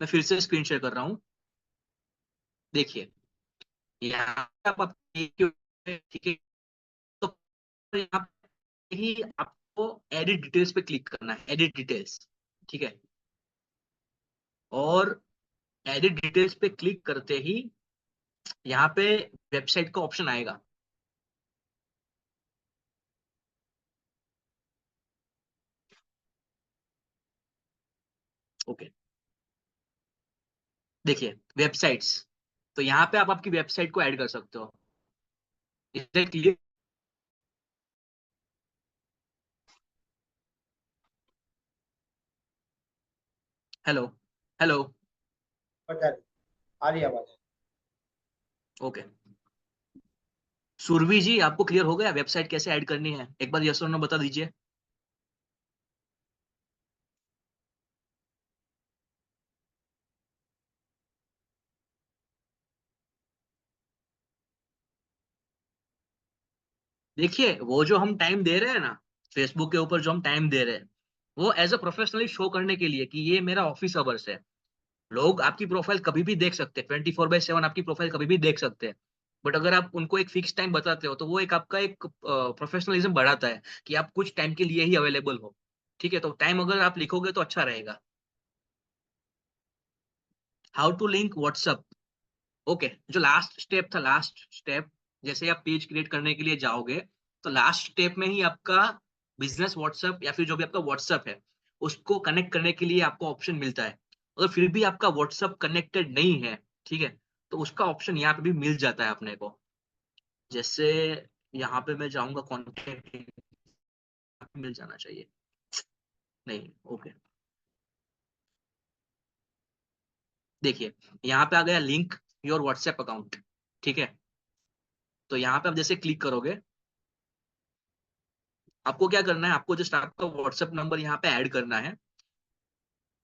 मैं फिर से स्क्रीन शेयर कर रहा हूँ, देखिए यहाँ पे आप ठीक है, तो यहाँ ही आपको एडिट डिटेल्स पे क्लिक करना है, एडिट डिटेल्स, ठीक है। और एडिट डिटेल्स पे क्लिक करते ही यहाँ पे वेबसाइट का ऑप्शन आएगा। ओके, देखिए वेबसाइट्स, तो यहाँ पे आप आपकी वेबसाइट को ऐड कर सकते हो। इससे क्लियर? हेलो, हेलो, बता रही आ रही आवाज। ओके। सुरभि जी, आपको क्लियर हो गया वेबसाइट कैसे ऐड करनी है? एक बार यस और नो बता दीजिए। देखिए वो जो हम टाइम दे रहे हैं ना, फेसबुक के ऊपर जो हम टाइम दे रहे हैं, वो एज अ प्रोफेशनली शो करने के लिए कि ये मेरा ऑफिस आवर्स है। लोग आपकी प्रोफाइल कभी भी देख सकते हैं, 24/7 आपकी प्रोफाइल कभी भी देख सकते हैं। बट अगर आप उनको एक फिक्स टाइम बताते हो तो वो एक आपका एक प्रोफेशनलिज्म बढ़ाता है कि आप कुछ टाइम के लिए ही अवेलेबल हो। ठीक है, तो टाइम अगर आप लिखोगे तो अच्छा रहेगा। How to link WhatsApp. Okay, जो लास्ट स्टेप था, लास्ट स्टेप, जैसे आप पेज क्रिएट करने के लिए जाओगे तो लास्ट स्टेप में ही आपका बिजनेस व्हाट्सएप या फिर जो भी आपका व्हाट्सएप है उसको कनेक्ट करने के लिए आपको ऑप्शन मिलता है। अगर फिर भी आपका व्हाट्सएप कनेक्टेड नहीं है, ठीक है, तो उसका ऑप्शन यहाँ पे भी मिल जाता है अपने को। जैसे यहाँ पे मैं जाऊंगा, कॉन्टेक्ट मिल जाना चाहिए, नहीं, ओके। देखिए यहाँ पे आ गया लिंक योर व्हाट्सएप अकाउंट, ठीक है। तो यहाँ पे आप जैसे क्लिक करोगे, आपको क्या करना है, आपको जस्ट आपका व्हाट्सएप नंबर यहाँ पे ऐड करना है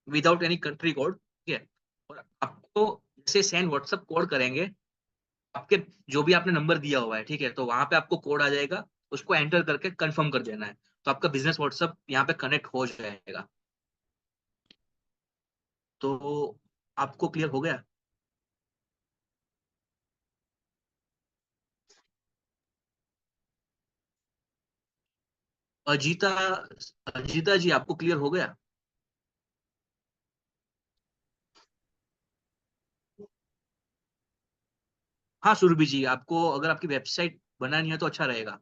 विदाउट एनी कंट्री कोड, ठीक है। और आपको जैसे सेंड व्हाट्सएप कोड करेंगे, आपके जो भी आपने नंबर दिया हुआ है, ठीक है, तो वहां पे आपको कोड आ जाएगा, उसको एंटर करके कंफर्म कर देना है, तो आपका बिजनेस व्हाट्सएप यहाँ पे कनेक्ट हो जाएगा। तो आपको क्लियर हो गया? अजीता, अजीता जी आपको क्लियर हो गया? हाँ सुरभि जी, आपको अगर आपकी वेबसाइट बनानी है तो अच्छा रहेगा।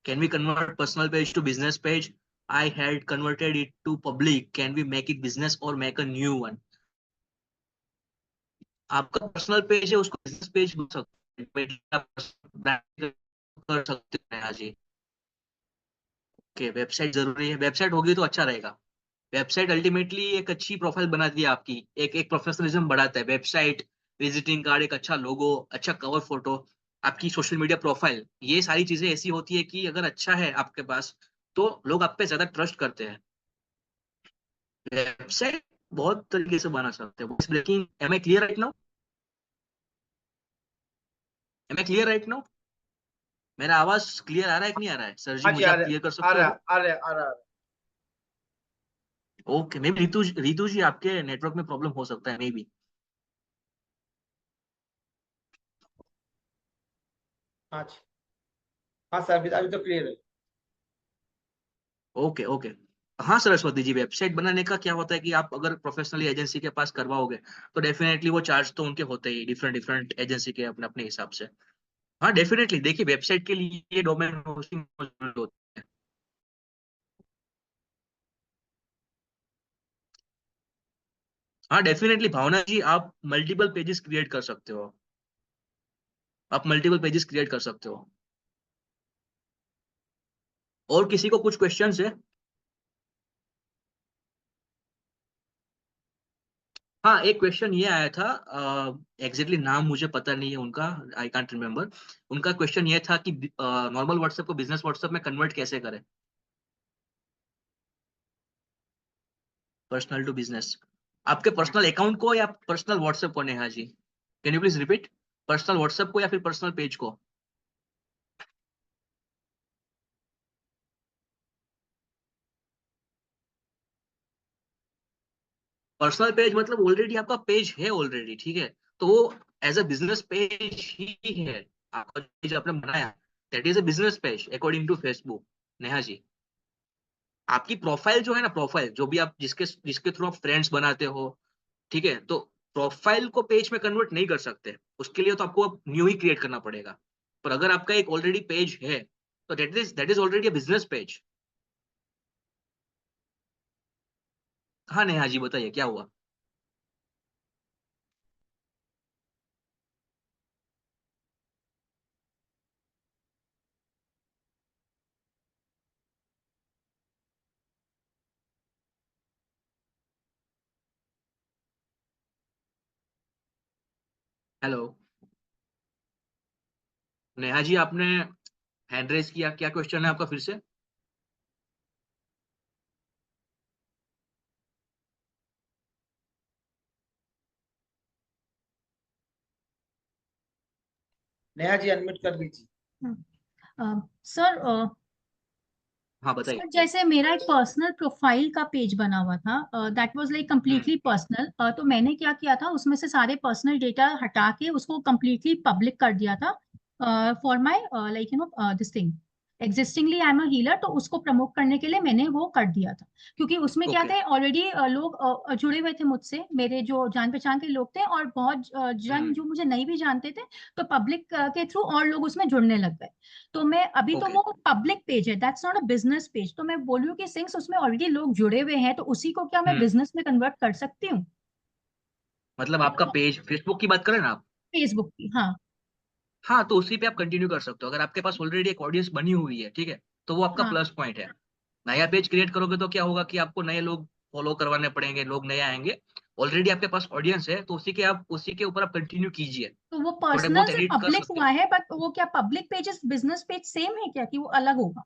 Can we convert personal page to business page? I had converted it to public. Can we make it business or make a new one? आपका पर्सनल पेज है उसको बिजनेस पेज बना सकते हैं, आप brand कर सकते हैं। हाँ जी, ओके, वेबसाइट जरूरी है, वेबसाइट होगी तो अच्छा रहेगा। वेबसाइट अल्टीमेटली एक अच्छी प्रोफाइल बनाती है आपकी, एक एक प्रोफेशनलिज्म बढ़ाता है। वेबसाइट, विजिटिंग कार्ड, एक अच्छा लोगो, अच्छा कवर फोटो, आपकी सोशल मीडिया प्रोफाइल, ये सारी चीजें ऐसी होती है कि अगर अच्छा है आपके पास तो लोग आप पे ज्यादा ट्रस्ट करते हैं। वेबसाइट बहुत तरीके से बना सकते हैं, breaking. Am I clear right now? Am I clear right now? मेरा आवाज क्लियर आ रहा है कि नहीं आ रहा है सर जी? हाँ जी मुझे आ आप रहा क्लियर कर आ सकते हो रहा अभी? आ रहा आ रहा। Okay, maybe Ritu, Ritu ji आपके नेटवर्क में प्रॉब्लम हो सकता है, मे बी। हाँ जी, हाँ सर, अभी अभी तो क्लियर है। Okay, okay. हाँ सरस्वती जी, वेबसाइट बनाने का क्या होता है कि आप अगर प्रोफेशनली एजेंसी के पास करवाओगे तो डेफिनेटली वो चार्ज तो उनके होते ही, डिफरेंट डिफरेंट एजेंसी के अपने अपने हिसाब से। हाँ डेफिनेटली, देखिए वेबसाइट के लिए डोमेन होस्टिंग होती है। हाँ डेफिनेटली भावना जी, आप मल्टीपल पेजेस क्रिएट कर सकते हो, आप मल्टीपल पेजेस क्रिएट कर सकते हो। और किसी को कुछ क्वेश्चंस है? हाँ, एक क्वेश्चन ये आया था, एग्जैक्टली नाम मुझे पता नहीं है उनका, आई कांट रिमेम्बर। उनका क्वेश्चन ये था कि नॉर्मल व्हाट्सएप को बिजनेस व्हाट्सएप में कन्वर्ट कैसे करें, पर्सनल टू बिजनेस। आपके पर्सनल अकाउंट को या पर्सनल व्हाट्सएप को? Neha ji, can you please repeat? Personal WhatsApp को या फिर पर्सनल पेज को? पर्सनल पेज मतलब ऑलरेडी आपका पेज है ऑलरेडी, ठीक है, तो वो एज अ बिजनेस पेज ही है। आपका पेज आपने बनाया, that is a business page according to Facebook. Neha ji, आपकी प्रोफाइल जो है ना, प्रोफाइल जो भी आप जिसके जिसके थ्रू आप फ्रेंड्स बनाते हो, ठीक है, तो प्रोफाइल को पेज में कन्वर्ट नहीं कर सकते, उसके लिए तो आपको अब न्यू ही क्रिएट करना पड़ेगा। पर अगर आपका एक ऑलरेडी पेज है, तो that is already a business page. हाँ नेहा जी, बताइए क्या हुआ। हेलो नेहा जी, आपने हैंड रेज किया, क्या क्वेश्चन है आपका फिर से। नेहा जी अनम्यूट कर दीजिए। सर हाँ बताइए। सर जैसे मेरा एक पर्सनल प्रोफाइल का पेज बना हुआ था, that was like hmm completely personal. तो मैंने क्या किया था, उसमें से सारे पर्सनल डेटा हटा के उसको कम्प्लीटली पब्लिक कर दिया था for my like you know this thing. Existingly I am a healer, तो उसको प्रमोट करने के लिए मैंने वो कर दिया था। क्योंकि उसमें क्या ओके। थे, ऑलरेडी लोग जुड़े हुए थे मुझसे, मेरे जो जान पहचान के लोग थे, और बहुत जन हम्म जो मुझे नहीं भी जानते थे। तो पब्लिक के थ्रू और लोग उसमें जुड़ने लग गए। तो मैं अभी तो ओके, वो पब्लिक पेज है, that's not a business page. तो मैं बोल रही हूँ कि सिंस उसमें ऑलरेडी लोग जुड़े हुए हैं, तो उसी को क्या मैं हम्म बिजनेस में कन्वर्ट कर सकती हूँ? मतलब आपका पेज फेसबुक की बात करें ना आप। फेसबुक की, हाँ। हाँ, तो उसी पे आप कंटिन्यू कर सकते हो, अगर आपके पास ऑलरेडी एक ऑडियंस बनी हुई है, ठीक है, तो वो आपका हाँ, प्लस पॉइंट है। नया पेज क्रिएट करोगे तो क्या होगा कि आपको नए लोग फॉलो करवाने पड़ेंगे, लोग नए आएंगे। ऑलरेडी आपके पास ऑडियंस है, तो उसी के ऊपर आप कंटिन्यू कीजिए। तो वो थोड़े पर्सनल बहुत से एडिट कर पब्लिक सकते हुआ हो। है, बट वो क्या public pages business page same है क्या, कि वो अलग होगा?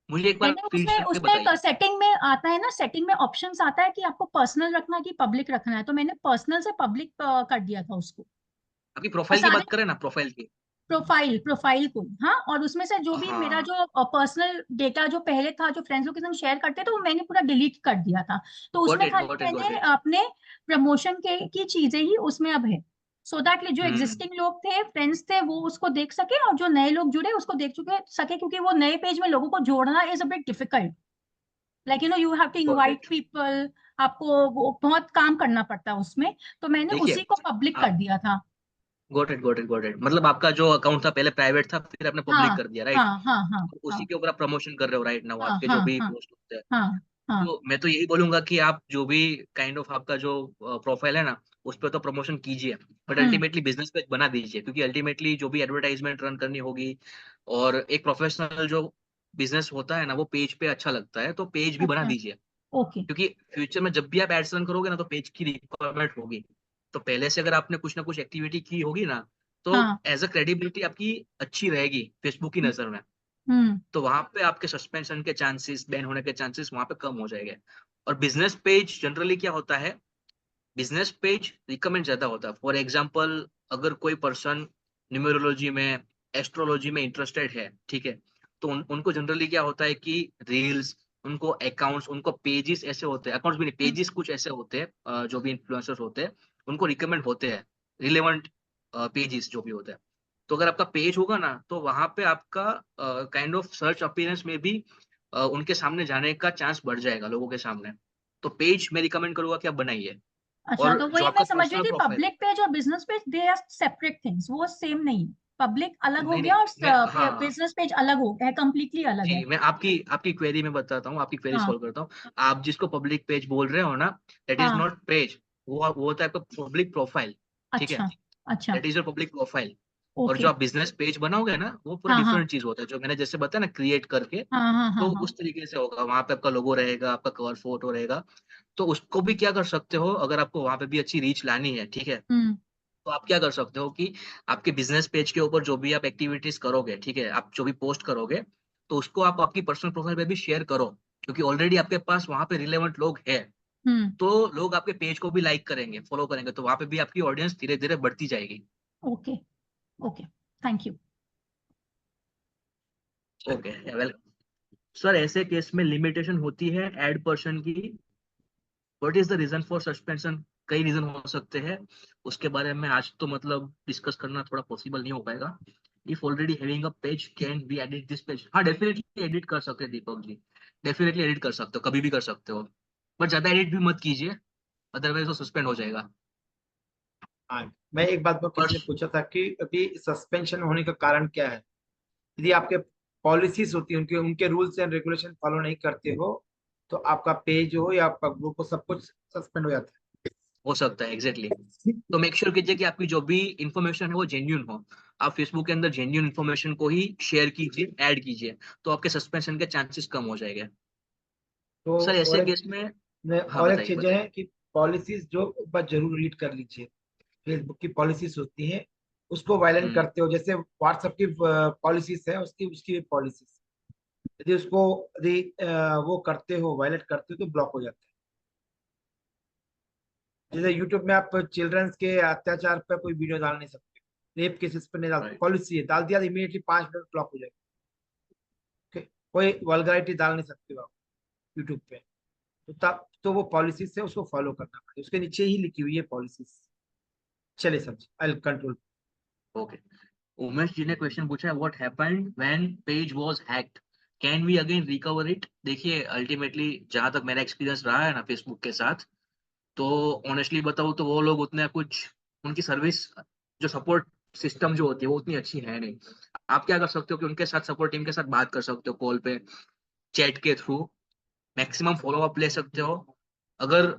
मुझे एक बार मैंने फिर उसमें से उसमें एक बताइए। सेटिंग में आता है ना, सेटिंग में ऑप्शंस आता है कि आपको पर्सनल रखना है कि पब्लिक रखना है, तो मैंने पर्सनल से पब्लिक कर दिया था उसको। आपकी और प्रोफाइल की सारे बात करें ना, प्रोफाइल की। प्रोफाइल को, हाँ। और उसमें से जो भी मेरा हाँ, जो पर्सनल डेटा जो पहले था, जो फ्रेंड्स लोग के संग शेयर करते थे, वो मैंने पूरा डिलीट कर दिया था। तो गॉट उसमें इट, खाली गॉट इट, गॉट मैंने इट। अपने प्रमोशन के की चीजें ही उसमें अब है, सो दैट जो हम्म एग्जिस्टिंग लोग थे, फ्रेंड्स थे, वो उसको देख सके, और जो नए लोग जुड़े उसको देख चुके सके, क्योंकि वो नए पेज में लोगों को जोड़ना is a bit difficult. Like you have to got invite it. People. आपको वो बहुत काम करना पड़ता है उसमें। तो मैंने देखिए, उसी को पब्लिक कर दिया था। Got it, got it, got it, मतलब आपका जो अकाउंट था पहले प्राइवेट था, फिर आपने हाँ, पब्लिक कर दिया, हाँ, राइट। हाँ, हाँ, उसी हाँ, के ऊपर आप प्रमोशन कर रहे हो राइट नाउ, हाँ, आपके हाँ, जो भी हाँ, पोस्ट होते हैं। हाँ, हाँ। तो मैं तो यही बोलूंगा कि आप जो भी काइंड ऑफ आपका जो प्रोफाइल है ना, उस पर तो प्रमोशन कीजिए, but hmm, ultimately business page बना दीजिए, क्योंकि अल्टीमेटली जो भी एडवर्टाइजमेंट रन करनी होगी, और एक प्रोफेशनल जो बिजनेस होता है ना, वो पेज पे अच्छा लगता है, तो पेज भी बना अच्छा, दीजिए। ओके। क्योंकि फ्यूचर में जब भी आप एड्स रन करोगे ना, तो पेज की रिक्वायरमेंट होगी। तो पहले से अगर आपने कुछ ना कुछ एक्टिविटी की होगी ना, तो हाँ, एज अ क्रेडिबिलिटी आपकी अच्छी रहेगी फेसबुक की नजर में। हम्म, तो वहां पे आपके सस्पेंशन के चांसेस, बैन होने के चांसेस वहां पे कम हो जाएंगे। और बिजनेस पेज जनरली क्या होता है, बिजनेस पेज रिकमेंड ज्यादा होता है। फॉर एग्जांपल, अगर कोई पर्सन न्यूमेरोलॉजी में, एस्ट्रोलॉजी में इंटरेस्टेड है, ठीक है, तो उनको जनरली क्या होता है कि रील्स, उनको अकाउंट्स, उनको पेजेस ऐसे होते हैं, अकाउंट्स भी नहीं, पेजेस कुछ ऐसे होते हैं, जो भी इन्फ्लुएंसर्स होते हैं, उनको रिकमेंड होते हैं रिलेवेंट पेजेस जो भी होते हैं। तो अगर आपका पेज होगा ना, तो वहां पे आपका काइंड ऑफ सर्च अपीयरेंस में भी उनके सामने जाने का चांस बढ़ जाएगा लोगों के सामने। तो पेज मैं रिकमेंड करूंगा कि आप बनाइए। अच्छा। और तो जो वही आपका मैं समझ रही पर्सनल थी, प्रोफाइल, पब्लिक पेज और business page they are separate things, वो सेम नहीं है। पब्लिक अलग हो नहीं गया, नहीं, मैं, और हाँ, बिजनेस पेज अलग हो गया है, कम्प्लीटली अलग है। जी, मैं आपकी आपकी क्वेरी में बताता हूँ, आपकी क्वेरी हाँ, सॉल्व करता हूँ। आप जिसको पब्लिक पेज बोल रहे हो ना, दैट इज हाँ, नॉट पेज, वो होता है आपका पब्लिक प्रोफाइल, ठीक है, अच्छा, अच्छा, that is your public profile. और ओके। जो आप बिजनेस पेज बनाओगे ना, वो पूरा हाँ, हाँ, डिफरेंट चीज होता है, जो मैंने जैसे बताया ना, क्रिएट करके। हाँ, हाँ, हाँ, तो हाँ, उस तरीके से होगा, वहां पे आपका लोगो रहेगा, आपका कवर फोटो रहेगा। तो उसको भी क्या कर सकते हो, अगर आपको वहां पे भी अच्छी रीच लानी है, ठीक है, हम्म, तो आप क्या कर सकते हो कि आपके बिजनेस पेज के ऊपर जो भी आप एक्टिविटीज करोगे, ठीक है, आप जो भी पोस्ट करोगे, तो उसको आप आपकी पर्सनल प्रोफाइल पे भी शेयर करो, क्योंकि ऑलरेडी आपके पास वहां पे रिलेवेंट लोग हैं। हम्म, तो लोग आपके पेज को भी लाइक करेंगे, फॉलो करेंगे, तो वहां पे भी आपकी ऑडियंस धीरे धीरे बढ़ती जाएगी। Okay, okay, thank you. Okay, well sir, ऐसे केस में लिमिटेशन होती है एड पर्सन की। What is the reason for suspension कई रीजन हो सकते हैं, उसके बारे में आज तो मतलब डिस्कस करना थोड़ा पॉसिबल नहीं हो पाएगा। If already having a page, can we edit this page? हाँ, डेफिनेटली एडिट कर सकते हैं दीपक जी, डेफिनेटली एडिट कर सकते हो, कभी भी कर सकते हो, बट ज्यादा एडिट भी मत कीजिए, अदरवाइज वो सस्पेंड हो जाएगा। हाँ, मैं एक बात पर किसी ने पर्स पूछा था कि अभी सस्पेंशन होने का कारण क्या है। यदि आपके पॉलिसीज होती है, उनके उनके रूल्स एंड रेगुलेशन फॉलो नहीं करते हो, तो आपका पेज हो या आपका ग्रुप हो, सब कुछ सस्पेंड हो जाता हो सकता है, एग्जैक्टली है। तो मेक श्योर कीजिए कि आपकी जो भी इंफॉर्मेशन है वो जेन्यून हो। आप फेसबुक के अंदर जेन्यून इंफॉर्मेशन को ही शेयर कीजिए, ऐड कीजिए, तो आपके सस्पेंशन के चांसेस कम हो जाएंगे। तो सर ऐसे केस में, हाँ और एक बताइए चीज बताइए। है कि पॉलिसीज जो एक बार जरूर रीड कर लीजिए। फेसबुक की पॉलिसीज होती हैं, उसको वायलेट हम्म करते हो, जैसे व्हाट्सएप की पॉलिसीज है, उसकी उसकी पॉलिसीज, यदि उसको यदि वो करते हो, वायलेट करते हो, तो ब्लॉक हो जाता है। जैसे यूट्यूब में आप चिल्ड्रंस के अत्याचार पर कोई वीडियो डाल नहीं सकते, रेप केसेस पर नहीं डाल, राइट। पॉलिसी है, डाल दिया इमीडिएटली 5 मिनट ब्लॉक हो जाएगा। Okay? कोई वल्गैरिटी डाल नहीं सकते हो आप यूट्यूब पे। तो तब तो वो पॉलिसीज है, उसको फॉलो करना पड़ेगा, उसके नीचे ही लिखी हुई है पॉलिसीज। चलिए sir ji, I control. Okay, Umesh ji ने क्वेश्चन पूछा है, what happened when page was hacked, can we again recover it? देखिए अल्टीमेटली जहां तक मेरा एक्सपीरियंस रहा है ना फेसबुक के साथ, तो ऑनेस्टली बताऊँ तो वो लोग उतने कुछ, उनकी सर्विस, जो सपोर्ट सिस्टम जो होती है वो उतनी अच्छी है नहीं। आप क्या कर सकते हो कि उनके साथ, सपोर्ट टीम के साथ बात कर सकते हो कॉल पे, चैट के थ्रू, मैक्सिमम फॉलो अप ले सकते हो। अगर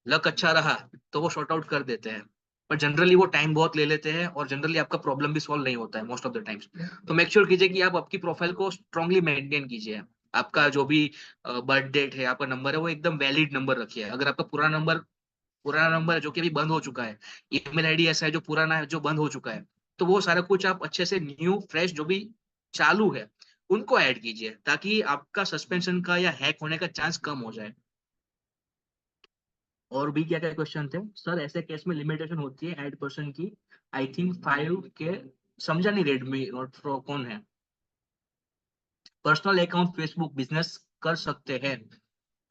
लक अच्छा रहा तो वो शॉर्ट आउट कर देते हैं, पर जनरली वो टाइम बहुत ले लेते हैं और जनरली आपका प्रॉब्लम भी सॉल्व नहीं होता है मोस्ट ऑफ द टाइम्स। तो मेक श्योर कीजिए कि आप आपकी प्रोफाइल को स्ट्रांगली मेंटेन कीजिए। आपका जो भी बर्थ डेट है, आपका नंबर है, वो एकदम वैलिड नंबर रखिए। अगर आपका पुराना नंबर है जो कि अभी बंद हो चुका है, ईमेल आईडी ऐसा है जो पुराना है, जो बंद हो चुका है, तो वो सारा कुछ आप अच्छे से न्यू फ्रेश जो भी चालू है उनको ऐड कीजिए, ताकि आपका सस्पेंशन का या हैक होने का चांस कम हो जाए। और भी क्या क्या क्वेश्चन थे सर? ऐसे केस में लिमिटेशन होती है ऐड पर्सन की, आई थिंक 5 के, समझा नहीं, रेडमी नोट प्रो कौन है? पर्सनल अकाउंट फेसबुक बिजनेस कर सकते हैं?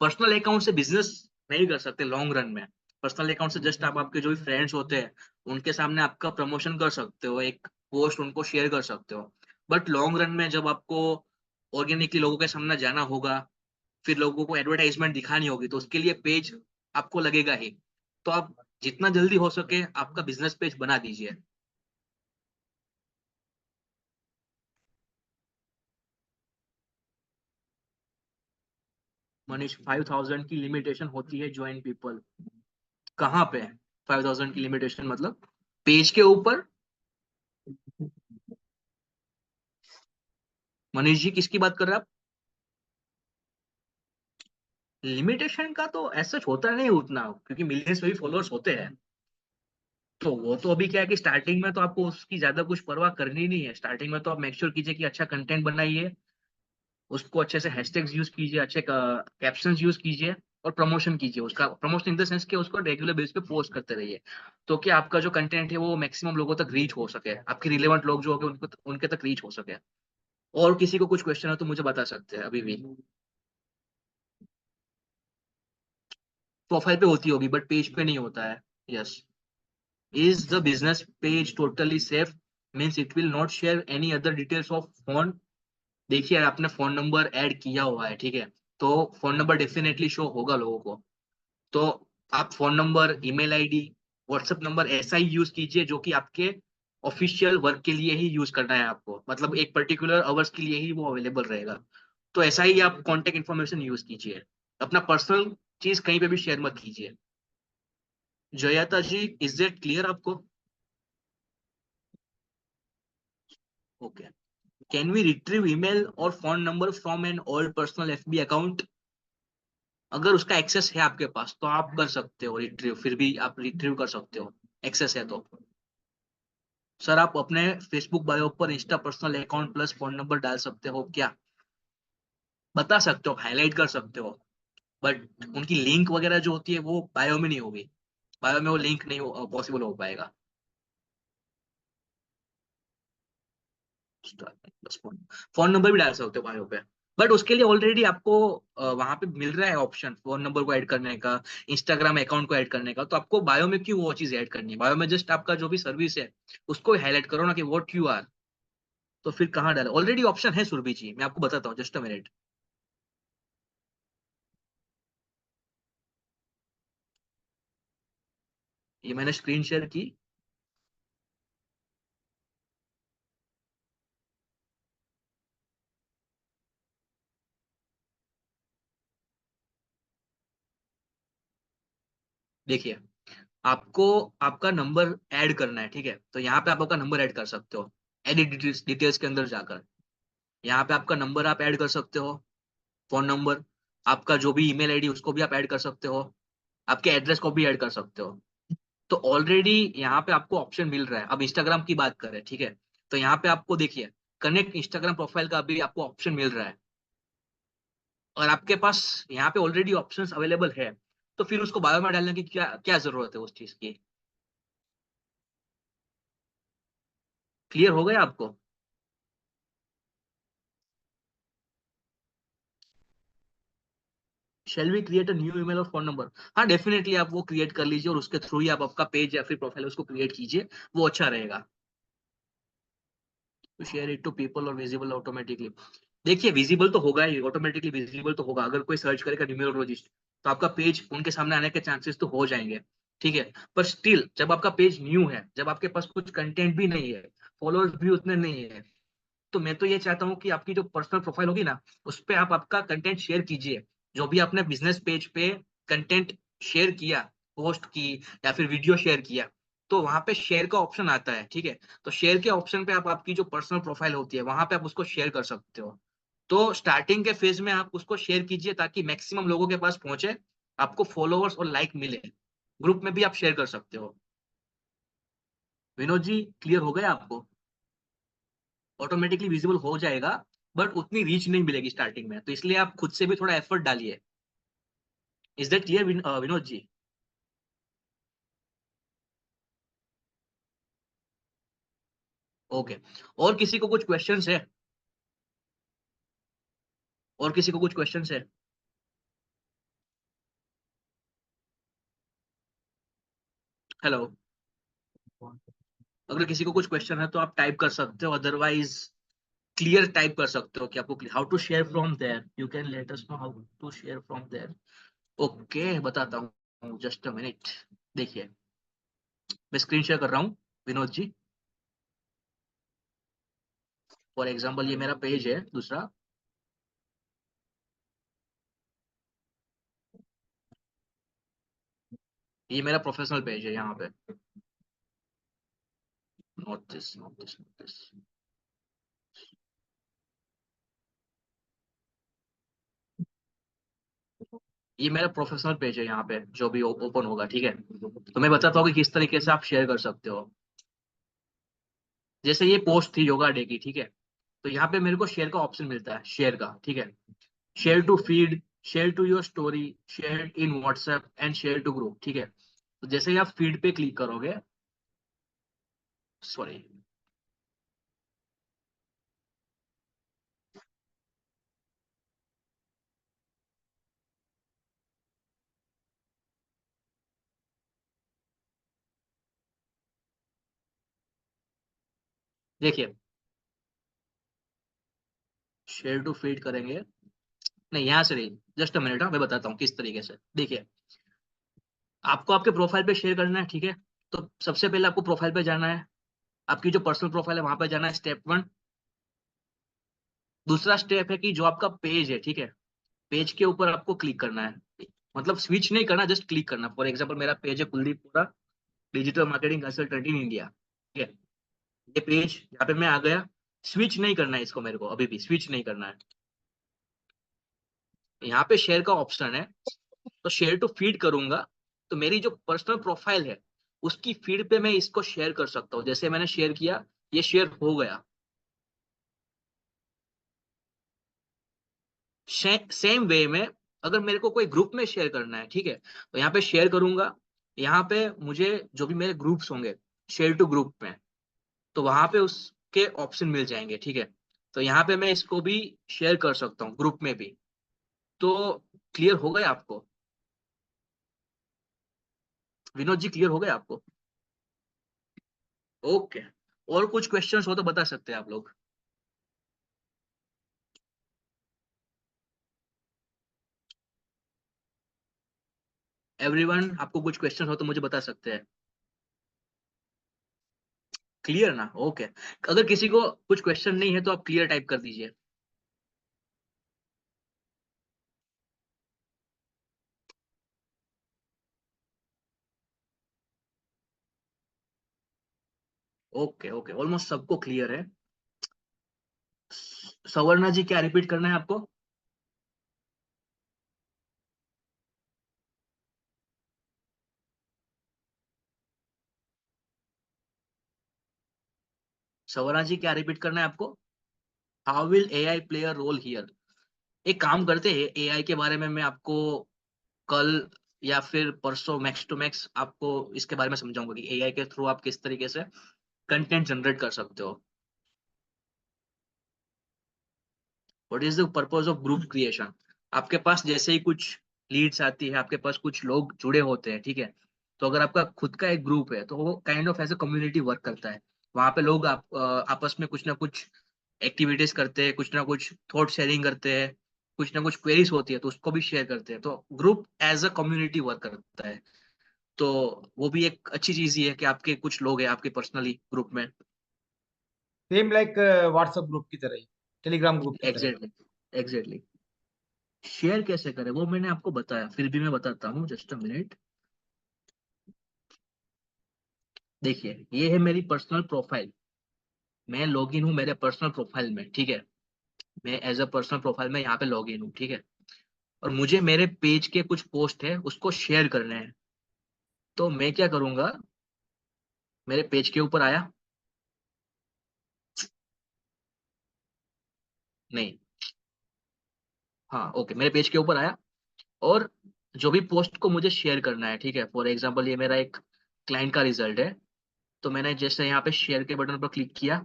पर्सनल अकाउंट से बिजनेस नहीं कर सकते लॉन्ग रन में। पर्सनल अकाउंट से जस्ट आप आपके जो भी फ्रेंड्स होते हैं उनके सामने आपका प्रमोशन कर सकते हो, एक पोस्ट उनको शेयर कर सकते हो, बट लॉन्ग रन में जब आपको ऑर्गेनिकली लोगों के सामने जाना होगा, फिर लोगों को एडवर्टाइजमेंट दिखानी होगी, तो उसके लिए पेज आपको लगेगा ही। तो आप जितना जल्दी हो सके आपका बिजनेस पेज बना दीजिए। मनीष, 5000 की लिमिटेशन होती है ज्वाइन पीपल, कहाँ पे है 5000 की लिमिटेशन? मतलब पेज के ऊपर? मनीष जी किसकी बात कर रहे हैं आप? लिमिटेशन का तो ऐसा होता नहीं उतना, क्योंकि मिलियंस में भी फॉलोअर्स होते हैं। तो वो तो अभी क्या है कि स्टार्टिंग में तो आपको उसकी ज्यादा कुछ परवाह करनी नहीं है। स्टार्टिंग में तो आप मेक श्योर कीजिए कि अच्छा कंटेंट बनाइए, उसको अच्छे से हैशटैग्स यूज कीजिए, अच्छे कैप्शंस यूज कीजिए, और प्रमोशन कीजिए। उसका प्रमोशन इन द सेंस कि उसको रेगुलर बेस पे पोस्ट करते रहिए, तो कि आपका जो कंटेंट है वो मैक्सिमम लोगों तक रीच हो सके, आपके रिलेवेंट लोग जो होंगे उनके तक रीच हो सके। और किसी को कुछ क्वेश्चन है तो मुझे बता सकते हैं अभी भी। प्रोफाइल पे होती होगी बट पेज पे नहीं होता है। Yes. Is the business page totally safe? Means it will not share any other details of phone? देखिए आपने फोन नंबर ऐड किया हुआ है, ठीक है, तो फोन नंबर डेफिनेटली शो होगा लोगों को। तो आप phone number, email ID, WhatsApp number ऐसा ही यूज कीजिए जो कि आपके ऑफिशियल वर्क के लिए ही यूज करना है आपको, मतलब एक पर्टिकुलर आवर्स के लिए ही वो अवेलेबल रहेगा। तो ऐसा ही आप कॉन्टेक्ट इन्फॉर्मेशन यूज कीजिए, अपना पर्सनल चीज कहीं पे भी शेयर मत कीजिए। Jayata ji, is that clear आपको? Okay. Can we retrieve email और phone number from an old personal FB account? अगर उसका एक्सेस है आपके पास तो आप कर सकते हो रिट्रीव, फिर भी आप रिट्रीव कर सकते हो, एक्सेस है तो। सर आप अपने फेसबुक बायो पर Insta personal account plus phone number डाल सकते हो क्या? बता सकते हो, हाईलाइट कर सकते हो, बट उनकी लिंक वगैरह जो होती है वो बायो में नहीं होगी। बायो में वो लिंक नहीं पॉसिबल हो पाएगा। फोन नंबर भी डाल सकते हो बायो पे। बट उसके लिए ऑलरेडी आपको वहां पे मिल रहा है ऑप्शन फोन नंबर को ऐड करने का, इंस्टाग्राम अकाउंट को ऐड करने का। तो आपको बायो में क्यों वो चीज ऐड करनी है? बायो में जस्ट आपका जो भी सर्विस है उसको हाईलाइट करो ना कि व्हाट यू आर। तो फिर कहाँ डाले? ऑलरेडी ऑप्शन है सुरभि जी, मैं आपको बताता हूँ, जस्ट अ मिनट। ये मैंने स्क्रीन शेयर की। देखिए, आपको आपका नंबर ऐड करना है, ठीक है? तो यहाँ पे आप आपका नंबर ऐड कर सकते हो, एडिट डिटेल्स डिटेल्स के अंदर जाकर। यहाँ पे आपका नंबर आप ऐड कर सकते हो, फोन नंबर, आपका जो भी ईमेल आईडी उसको भी आप ऐड कर सकते हो, आपके एड्रेस को भी ऐड कर सकते हो। तो ऑलरेडी यहाँ पे आपको ऑप्शन मिल रहा है। अब इंस्टाग्राम की बात करें, ठीक है? तो यहाँ पे आपको देखिए, कनेक्ट इंस्टाग्राम प्रोफाइल का भी आपको ऑप्शन मिल रहा है, और आपके पास यहाँ पे ऑलरेडी ऑप्शंस अवेलेबल है। तो फिर उसको बायो में डालने की क्या क्या जरूरत है उस चीज की? क्लियर हो गया आपको? Shall we create a new email और फोन नंबर? हाँ, डेफिनेटली आप वो क्रिएट कर लीजिए, और उसके थ्रू ही आप आपका पेज या फिर प्रोफाइल उसको क्रिएट कीजिए, वो अच्छा रहेगा। To share it to people और विजिबल ऑटोमेटिकली। देखिए, विजिबल तो होगा ही, ऑटोमेटिकली विजिबल तो होगा। अगर कोई सर्च करेगा न्यूमरोलॉजिस्ट, तो आपका पेज उनके सामने आने के चांसेस तो हो जाएंगे, ठीक है? पर स्टिल, जब आपका पेज न्यू है, जब आपके पास कुछ कंटेंट भी नहीं है, फॉलोअर्स भी उतने नहीं है, तो मैं तो ये चाहता हूँ कि आपकी जो पर्सनल प्रोफाइल होगी ना, उस पे आप आपका कंटेंट शेयर कीजिए। जो भी आपने बिजनेस पेज पे कंटेंट शेयर किया, पोस्ट की या फिर वीडियो शेयर किया, तो वहां पे शेयर का ऑप्शन आता है, ठीक है? तो शेयर के ऑप्शन पे आप आपकी जो पर्सनल प्रोफाइल होती है वहां पे आप उसको शेयर कर सकते हो। तो स्टार्टिंग के फेज में आप उसको शेयर कीजिए ताकि मैक्सिमम लोगों के पास पहुंचे, आपको फॉलोअर्स और लाइक मिले। ग्रुप में भी आप शेयर कर सकते हो। विनोद जी, क्लियर हो गया आपको? ऑटोमेटिकली विजिबल हो जाएगा, बट उतनी रीच नहीं मिलेगी स्टार्टिंग में, तो इसलिए आप खुद से भी थोड़ा एफर्ट डालिए। Is that clear Vinod ji? Okay. और किसी को कुछ क्वेश्चंस है? और किसी को कुछ क्वेश्चंस है? हेलो। अगर किसी को कुछ क्वेश्चन है तो आप टाइप कर सकते हो, अदरवाइज क्लियर टाइप कर सकते हो कि आपको how to share from there, you can let us know how to share from there. Okay, बताता हूँ, जस्ट अ मिनट। देखिए, मैं स्क्रीन शेयर कर रहा हूँ विनोद जी। फॉर एग्जाम्पल, ये मेरा पेज है दूसरा, ये मेरा प्रोफेशनल पेज है यहाँ पे। Note this, note this, note this. ये मेरा प्रोफेशनल पेज है यहाँ पे, जो भी ओपन होगा, ठीक है? तो मैं बताता हूँ कि किस तरीके से आप शेयर कर सकते हो। जैसे ये पोस्ट थी योगा डे की, ठीक है? तो यहाँ पे मेरे को शेयर का ऑप्शन मिलता है, शेयर का, ठीक है? Share to feed, share to your story, share in WhatsApp and share to group, ठीक है? तो जैसे ही आप फीड पे क्लिक करोगे, सॉरी, देखिए, शेयर टू फीड करेंगे, नहीं यहाँ से नहीं, जस्ट अ मिनट, मैं बताता हूँ किस तरीके से। देखिए, आपको आपके प्रोफाइल पे शेयर करना है, ठीक है? तो सबसे पहले आपको प्रोफाइल पे जाना है, आपकी जो पर्सनल प्रोफाइल है वहां पे जाना है, स्टेप वन। दूसरा स्टेप है कि जो आपका पेज है, ठीक है, पेज के ऊपर आपको क्लिक करना है, मतलब स्विच नहीं करना, जस्ट क्लिक करना। फॉर एग्जांपल, मेरा पेज है कुलदीप पूरा, digital marketing consultant in India, ठीक है? ये पेज, यहाँ पे मैं आ गया। स्विच नहीं करना है इसको, मेरे को अभी भी स्विच नहीं करना है। यहाँ पे शेयर का ऑप्शन है, तो शेयर टू फीड करूंगा, तो मेरी जो पर्सनल प्रोफाइल है उसकी फीड पे मैं इसको शेयर कर सकता हूँ। जैसे मैंने शेयर किया, ये शेयर हो गया। सेम वे में, अगर मेरे को कोई ग्रुप में शेयर करना है, ठीक है, तो यहाँ पे शेयर करूंगा। यहाँ पे मुझे जो भी मेरे ग्रुप्स होंगे, शेयर टू ग्रुप में, तो वहां पे उसके ऑप्शन मिल जाएंगे, ठीक है? तो यहाँ पे मैं इसको भी शेयर कर सकता हूँ ग्रुप में भी। तो क्लियर हो गया आपको? विनोद जी क्लियर हो गया आपको? ओके। और कुछ क्वेश्चंस हो तो बता सकते हैं आप लोग। एवरीवन, आपको कुछ क्वेश्चन हो तो मुझे बता सकते हैं। क्लियर ना? ओके। अगर किसी को कुछ क्वेश्चन नहीं है तो आप क्लियर टाइप कर दीजिए। ओके ओके, ऑलमोस्ट सबको क्लियर है। सवर्णा जी, क्या रिपीट करना है आपको? सवर्णा जी, क्या रिपीट करना है आपको? How will AI play a role here? एक काम करते हैं, एआई के बारे में मैं आपको कल या फिर परसों मैक्स टू मैक्स आपको इसके बारे में समझाऊंगा कि एआई के थ्रू आप किस तरीके से कंटेंट जनरेट कर सकते हो। What is the purpose of group creation? आपके पास जैसे ही कुछ लीड्स आती है, आपके पास कुछ लोग जुड़े होते हैं, ठीक है, तो अगर आपका खुद का एक ग्रुप है तो वो kind of as a community work करता है। वहां पे लोग आपस में कुछ ना कुछ एक्टिविटीज करते हैं, कुछ ना कुछ थॉट शेयरिंग करते हैं, कुछ ना कुछ क्वेरीज होती है तो उसको भी शेयर करते हैं। तो group as a community work करता है। तो वो भी एक अच्छी चीज ही है कि आपके कुछ लोग हैं आपके पर्सनली ग्रुप में। सेम लाइक व्हाट्सएप ग्रुप की तरह ही, टेलीग्राम ग्रुप की तरह। Exactly exactly. शेयर कैसे करें वो मैंने आपको बताया, फिर भी मैं बताता हूँ, जस्ट अ मिनट। देखिए, ये है मेरी पर्सनल प्रोफाइल। मैं लॉग इन हूँ मेरे पर्सनल प्रोफाइल में, ठीक है। मैं एज अ पर्सनल प्रोफाइल में यहाँ पे लॉग इन हूँ, ठीक है। और मुझे मेरे पेज के कुछ पोस्ट है उसको शेयर करने हैं। तो मैं क्या करूंगा, मेरे पेज के ऊपर आया, नहीं, हाँ ओके, मेरे पेज के ऊपर आया और जो भी पोस्ट को मुझे शेयर करना है, ठीक है, फॉर एग्जाम्पल ये मेरा एक क्लाइंट का रिजल्ट है। तो मैंने जैसे यहाँ पे शेयर के बटन पर क्लिक किया,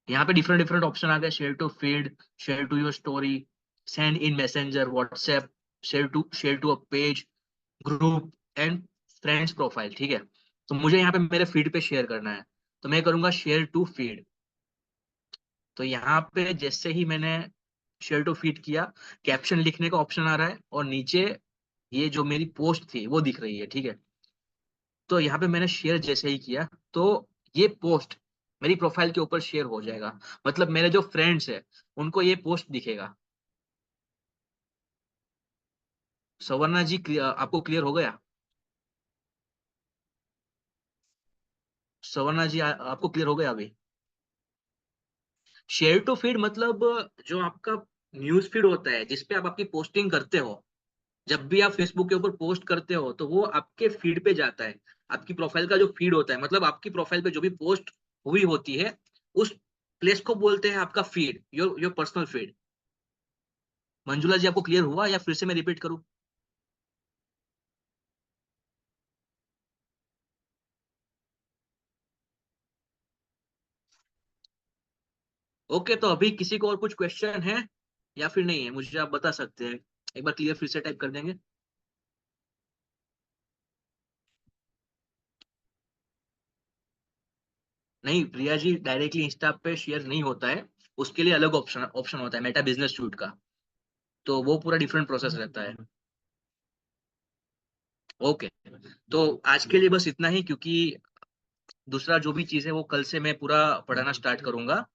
यहाँ पे डिफरेंट डिफरेंट ऑप्शन आ गए, share to feed, share to your story, send in Messenger, WhatsApp, share to a page, group and friends profile, ठीक है। तो मुझे यहाँ पे मेरे फीड पे शेयर करना है, तो मैं करूंगा शेयर टू फीड। तो यहाँ पे जैसे ही मैंने शेयर टू फीड किया, कैप्शन लिखने का ऑप्शन आ रहा है और नीचे ये जो मेरी पोस्ट थी वो दिख रही है, ठीक है। तो यहाँ पे मैंने शेयर जैसे ही किया तो ये पोस्ट मेरी प्रोफाइल के ऊपर शेयर हो जाएगा। मतलब मेरे जो फ्रेंड्स है उनको ये पोस्ट दिखेगा। सवर्णा जी, आपको क्लियर हो गया? सवर्णा जी, आपको क्लियर हो गया अभी? शेयर टू फीड मतलब जो आपका न्यूज फीड होता है जिसपे आप आपकी पोस्टिंग करते हो, जब भी आप फेसबुक के ऊपर पोस्ट करते हो तो वो आपके फीड पे जाता है। आपकी प्रोफाइल का जो फीड होता है, मतलब आपकी प्रोफाइल पे जो भी पोस्ट हुई होती है, उस प्लेस को बोलते हैं आपका feed, your your personal feed. Manjula ji, आपको क्लियर हुआ या फिर से मैं रिपीट करूं? ओके, तो अभी किसी को और कुछ क्वेश्चन है या फिर नहीं है, मुझे आप बता सकते हैं। एक बार क्लियर फिर से टाइप कर देंगे। नहीं प्रिया जी, डायरेक्टली इंस्टा पे शेयर नहीं होता है। उसके लिए अलग ऑप्शन ऑप्शन होता है, मेटा बिजनेस सूट का। तो वो पूरा डिफरेंट प्रोसेस रहता है। ओके, तो आज के लिए बस इतना ही, क्योंकि दूसरा जो भी चीज है वो कल से मैं पूरा पढ़ाना स्टार्ट करूंगा।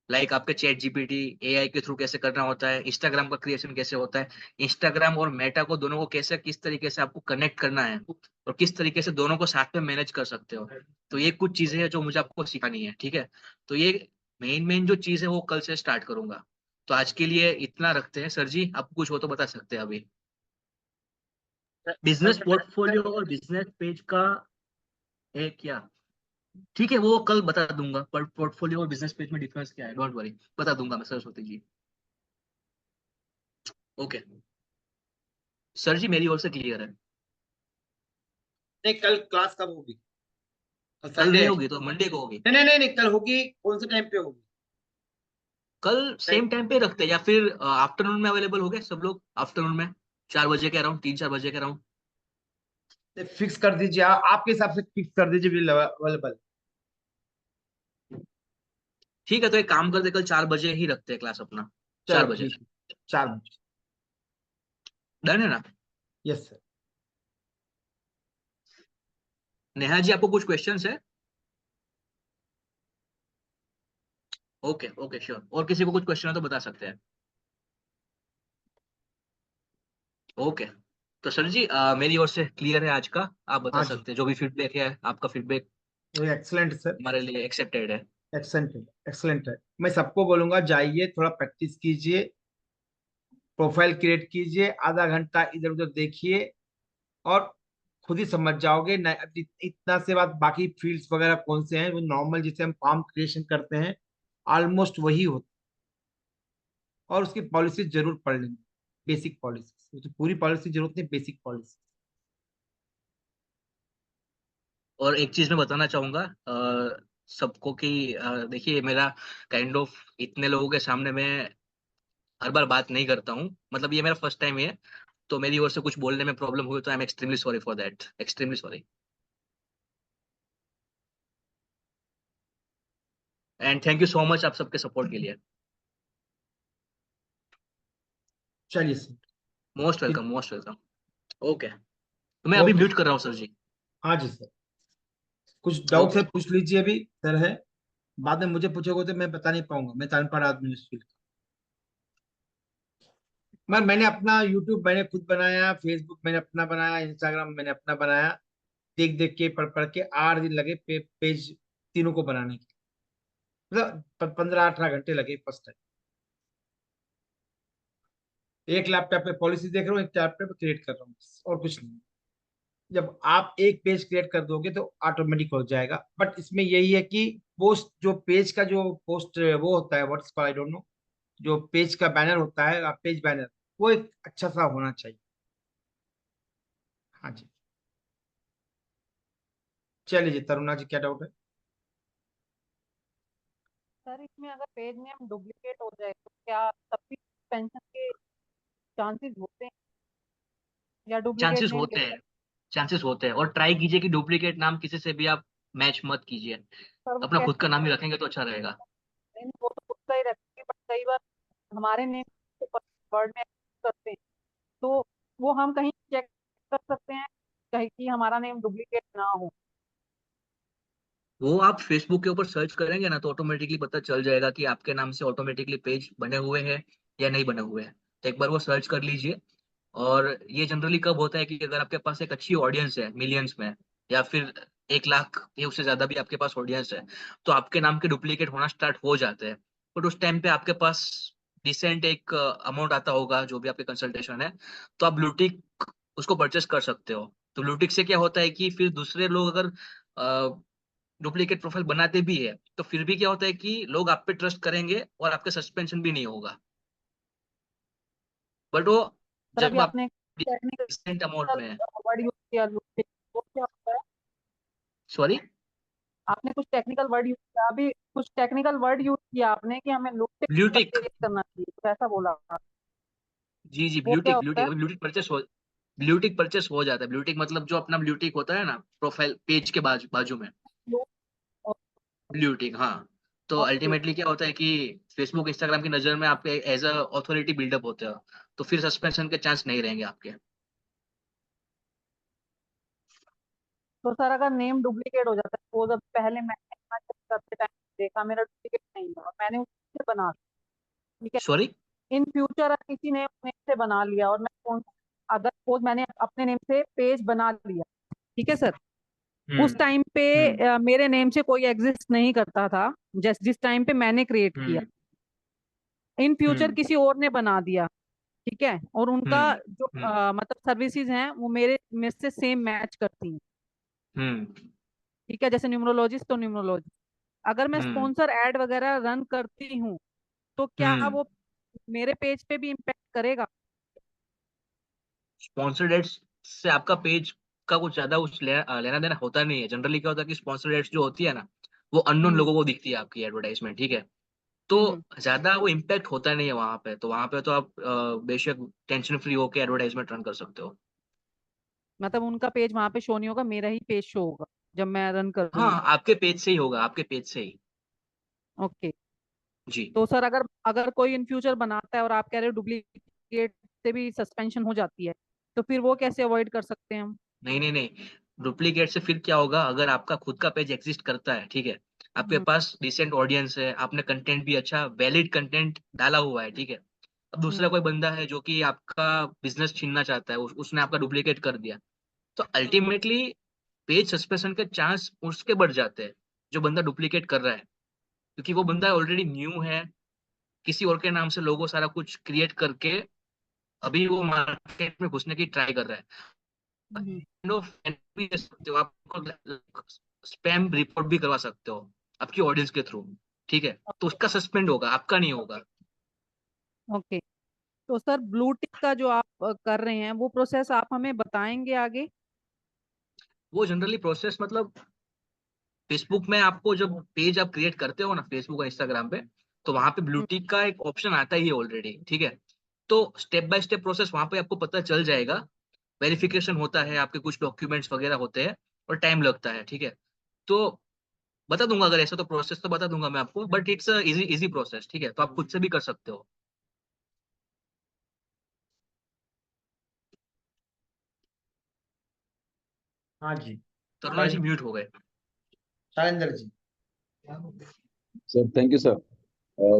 लाइक आपके चैट जीपीटी, एआई के थ्रू कैसे करना होता है, इंस्टाग्राम का क्रिएशन कैसे होता है, इंस्टाग्राम और मेटा को दोनों को कैसे किस तरीके से आपको कनेक्ट करना है और किस तरीके से दोनों को साथ में मैनेज कर सकते हो। तो ये कुछ चीजें हैं जो मुझे आपको सिखानी है, ठीक है। तो ये मेन मेन जो चीज है वो कल से स्टार्ट करूंगा। तो आज के लिए इतना रखते हैं। सर जी, आपको कुछ हो तो बता सकते हैं अभी। बिजनेस पोर्टफोलियो और बिजनेस पेज का है क्या? ठीक है, वो कल बता दूंगा, पर पोर्टफोलियो और बिजनेस पेज में डिफरेंस क्या है, डोंट वरी, बता दूंगा मैं सरस्वती जी। ओके। सर जी, मेरी ओर से क्लियर है। नहीं, कल क्लास कब होगी? कल कल संडे नहीं है। होगी तो मंडे को होगी। नहीं नहीं नहीं नहीं, कल होगी, कौन से टाइम पे होगी? कल सेम टाइम पे रखते हैं या फिर आफ्टरनून में अवेलेबल हो गए सब लोग? आफ्टरनून में 4 बजे के अराउंड, 3-4 बजे के अराउंड। फिक्स कर दीजिए, आपके हिसाब से फिक्स कर दीजिए भी अवेलेबल। ठीक है, तो एक काम करते, कल 4 बजे ही रखते हैं क्लास अपना, 4 चलो बजे। ठीक है, 4 बजे। डन है ना? Yes sir. नेहा जी, आपको कुछ क्वेश्चंस है? ओके ओके श्योर, और किसी को कुछ क्वेश्चन है तो बता सकते हैं। ओके, तो सर जी मेरी ओर से क्लियर है आज का, आप बता हाँ जी, सकते हैं जो भी फीडबैक है, आपका फीडबैक एक्सलेंट सर। हमारे लिए एक्सेप्टेड है। एक्सेलेंट है, एक्सलेंट है। मैं सबको बोलूंगा जाइए थोड़ा प्रैक्टिस कीजिए, प्रोफाइल क्रिएट कीजिए, आधा घंटा इधर उधर देखिए और खुद ही समझ जाओगे। न, इतना से बात, बाकी फील्ड्स वगैरह कौन से हैं वो नॉर्मल जिसे हम फॉर्म क्रिएशन करते हैं, ऑलमोस्ट वही होता है। और उसकी पॉलिसी जरूर पढ़ लेंगे, बेसिक पॉलिसी, तो पूरी पॉलिसी जरूरत नहीं, बेसिक पॉलिसी। और एक चीज मैं बताना चाहूंगा सबको कि देखिए मेरा काइंड ऑफ इतने लोगों के सामने मैं हर बार बात नहीं करता हूँ, मतलब ये मेरा फर्स्ट टाइम है, तो मेरी ओर से कुछ बोलने में प्रॉब्लम हुई तो I am extremely sorry for that, extremely sorry. And thank you so much आप सबके सपोर्ट के लिए। चलिए सर। मोस्ट फिर वेलकम, मोस्ट वेलकम। ओके, तो मैं अभी ओके। म्यूट कर रहा हूँ सर जी। हाँ जी सर, कुछ डाउट ओके। है पूछ लीजिए, अभी सर है। बाद में मुझे पूछोगे तो मैं बता नहीं पाऊंगा, मैं तो अनपढ़ आदमी हूँ इस फील्ड का। मैंने अपना यूट्यूब मैंने खुद बनाया, फेसबुक मैंने अपना बनाया, इंस्टाग्राम मैंने अपना बनाया, देख देख के पढ़ पढ़ के 8 दिन लगे पेज तीनों को बनाने के। मतलब 15-18 घंटे लगे फर्स्ट टाइम। एक लैपटॉप पे पॉलिसी देख रहा हूँ, एक लैपटॉप पे क्रिएट कर रहा हूँ, बस, और कुछ नहीं। जब आप एक पेज क्रिएट कर दोगे तो ऑटोमेटिक हो जाएगा, बट इसमें यही है कि पोस्ट, जो पेज का जो पोस्ट वो होता है, what's called, I don't know, जो पेज का बैनर होता है, पेज बैनर, वो एक अच्छा सा होना चाहिए। हाँ जी। चलिए जी, तरुणा जी क्या डाउट है? सर इसमें अगर पेज नेम डुप्लीकेट हो जाए तो क्या तब भी पेंशन के चांसेस होते हैं या डुप्लीकेट चांसेस नेम होते लेकर? हैं, चांसेस होते हैं, और ट्राई कीजिए कि डुप्लीकेट नाम किसी से भी आप मैच मत कीजिए, सर वो अपना खुद का कैसे? नाम ही रखेंगे तो अच्छा रहेगा। नहीं, वो तो खुद का ही रखेंगे बट कई बार हमारे नेम वर्ड में करते हैं तो वो हम कहीं चेक कर सकते हैं कहीं कि हमारा नेम डुप्लीकेट ना हो। वो आप फेसबुक के ऊपर सर्च करेंगे ना तो ऑटोमेटिकली पता चल जाएगा कि आपके नाम से ऑटोमेटिकली पेज बने हुए हैं या नहीं बने हुए हैं, तो एक बार वो सर्च कर लीजिए। और ये जनरली कब होता है कि अगर आपके पास एक अच्छी ऑडियंस है मिलियंस में, या फिर 1 लाख या उससे ज्यादा भी आपके पास ऑडियंस है, तो आपके नाम के डुप्लीकेट होना स्टार्ट हो जाते हैं। बट उस टाइम पे आपके पास डिसेंट एक अमाउंट आता होगा जो भी आपके कंसल्टेशन है, तो आप ब्लूटिक उसको परचेस कर सकते हो। तो ब्लूटिक से क्या होता है कि फिर दूसरे लोग अगर डुप्लीकेट प्रोफाइल बनाते भी है तो फिर भी क्या होता है कि लोग आप पे ट्रस्ट करेंगे और आपका सस्पेंशन भी नहीं होगा। बट वो सर अभी जब आप आपने डिसेंट अमाउंट टेक्निकल में है। वर्ड यूज किया वो क्या होता है? सॉरी। आपने कुछ टेक्निकल वर्ड यूज किया, अभी कुछ टेक्निकल वर्ड यूज किया आपने कि हमें लुक ब्लूटिक। परचेज करना चाहिए कुछ ऐसा बोला। जी जी, वो क्या ब्लूटिक होता ब्लूटिक है? अभी ब्लूटिक परचेस हो जाता है। ब्लूटिक मतलब जो अपना ब्लूटिक होता है ना प्रोफाइल पेज के बाजू बाजू में, ब्लूटिक, हाँ। तो ओके। अल्टीमेटली क्या होता है कि फेसबुक इंस्टाग्राम की नजर में आपके एज अ अथॉरिटी बिल्डअप होते हो, तो फिर सस्पेंशन के चांस नहीं रहेंगे आपके। तो सर अगर नेम डुप्लीकेट हो जाता है, सपोज अब पहले मैंने अपना check करते टाइम देखा मेरा डुप्लीकेट नहीं हुआ, मैंने उससे बना लिया, ठीक है। सॉरी। इन फ्यूचर किसी ने नेम से बना लिया और मैं कौन, अगर सपोज मैंने अपने नेम से पेज बना लिया, ठीक है सर, उस हम्म। टाइम पे हम्म। मेरे नेम से कोई एग्जिस्ट नहीं करता था जस्ट जिस टाइम पे मैंने क्रिएट किया, हम्म। इन फ्यूचर हम्म। किसी और ने बना दिया, ठीक है, और उनका हम्म। जो हम्म। मतलब सर्विसेज हैं वो मेरे से सेम मैच करती हैं, हम्म। ठीक है, जैसे न्यूमरोलॉजिस्ट तो न्यूमरोलॉजिस्ट, अगर मैं हम्म। स्पॉन्सर एड वगैरह रन करती हूँ तो क्या हम्म। वो मेरे पेज पे भी इम्पेक्ट करेगा? स्पॉन्सर्ड एड्स से आपका पेज का कुछ ज्यादा कुछ लेना देना होता नहीं है। जनरली क्या होता है कि स्पॉन्सर्ड एड्स जो होती है ना, वो अननोन हम्म। लोगों को दिखती है आपकी एडवर्टाइजमेंट, ठीक है। तो हम्म। ज्यादा वो इम्पैक्ट होता नहीं है वहां पे। तो वहां पे तो आप बेशक टेंशन फ्री होके एडवर्टाइजमेंट रन कर सकते हो। मतलब उनका पेज वहां पे शो नहीं होगा, मेरा ही पेज शो होगा जब मैं रन हाँ, करूंगी। आपके पेज से ही होगा, आपके पेज से ही। ओके। जी। तो सर अगर अगर कोई इन फ्यूचर बनाता है और आप कह रहे हो डुप्लीकेट से भी सस्पेंशन हो जाती है, तो फिर वो कैसे अवॉइड कर सकते हैं हम? नहीं नहीं नहीं, डुप्लीकेट से फिर क्या होगा? अगर आपका खुद का पेज एग्जिस्ट करता है, ठीक है, आपके हम्म। पास डिसेंट ऑडियंस है, आपने कंटेंट भी अच्छा वैलिड कंटेंट डाला हुआ है, ठीक है, अब दूसरा हम्म। कोई बंदा है जो कि आपका बिजनेस छीनना चाहता है, उसने आपका डुप्लीकेट कर दिया, तो अल्टीमेटली पेज सस्पेंशन के चांस उसके बढ़ जाते हैं, जो बंदा डुप्लीकेट कर रहा है, क्योंकि वो बंदा ऑलरेडी न्यू है, किसी और के नाम से लोगो सारा कुछ क्रिएट करके अभी वो मार्केट में घुसने की ट्राई कर रहा है। हम्म। भी दे सकते हो, आप स्पैम रिपोर्ट भी करवा सकते हो आपकी ऑडियंस के थ्रू, ठीक है, तो उसका सस्पेंड होगा, आपका नहीं होगा। ओके। तो सर ब्लू टिक का जो आप कर रहे हैं वो प्रोसेस आप हमें बताएंगे आगे? वो जनरली प्रोसेस मतलब फेसबुक में आपको जब पेज आप क्रिएट करते हो ना फेसबुक और इंस्टाग्राम पे, तो वहां पे हम्म। ब्लूटिक का एक ऑप्शन आता ही है ऑलरेडी, ठीक है, तो स्टेप बाय स्टेप प्रोसेस वहां पे आपको पता चल जाएगा। वेरिफिकेशन होता है, आपके कुछ डॉक्यूमेंट्स वगैरह होते हैं और टाइम लगता है, ठीक है, तो बता दूंगा, अगर ऐसा तो प्रोसेस तो बता दूंगा मैं आपको, but it's easy easy process, ठीक है, तो आप खुद से भी कर सकते हो। हाँ जी। तरुणा जी शैलेंद्र म्यूट हो गए। Shailendra ji. Sir thank you sir.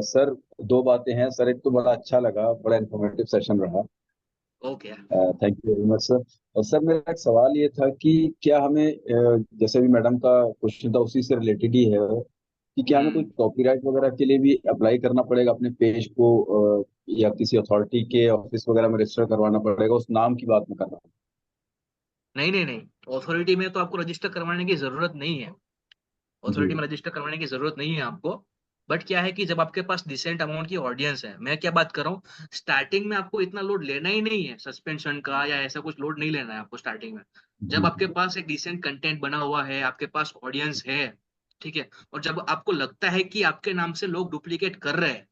Sir दो बातें हैं सर, एक तो बड़ा अच्छा लगा, बड़ा इंफॉर्मेटिव सेशन रहा। Okay. Thank you very much sir. और सर मेरा एक सवाल ये था कि क्या हमें जैसे भी मैडम का क्वेश्चन था उसी से रिलेटेड ही है, कि क्या हमें कोई हम्म। कॉपीराइट वगैरह के लिए भी अप्लाई करना पड़ेगा अपने पेज को, या किसी अथॉरिटी के ऑफिस वगैरह में रजिस्टर करवाना पड़ेगा? उस नाम की बात मैं कर रहा नहीं नहीं नहीं, ऑथोरिटी में तो आपको रजिस्टर करवाने की जरूरत नहीं है। हूँ जी। ऑथोरिटी में रजिस्टर करवाने की जरूरत नहीं है आपको। बट क्या है कि जब आपके पास डिसेंट अमाउंट की ऑडियंस है, मैं क्या बात कर रहा हूँ, स्टार्टिंग में आपको इतना लोड लेना ही नहीं है सस्पेंशन का, या ऐसा कुछ लोड नहीं लेना है आपको स्टार्टिंग में। जब जी आपके पास एक डिसेंट कंटेंट बना हुआ है, आपके पास ऑडियंस है, ठीक है, और जब आपको लगता है कि आपके नाम से लोग डुप्लीकेट कर रहे हैं,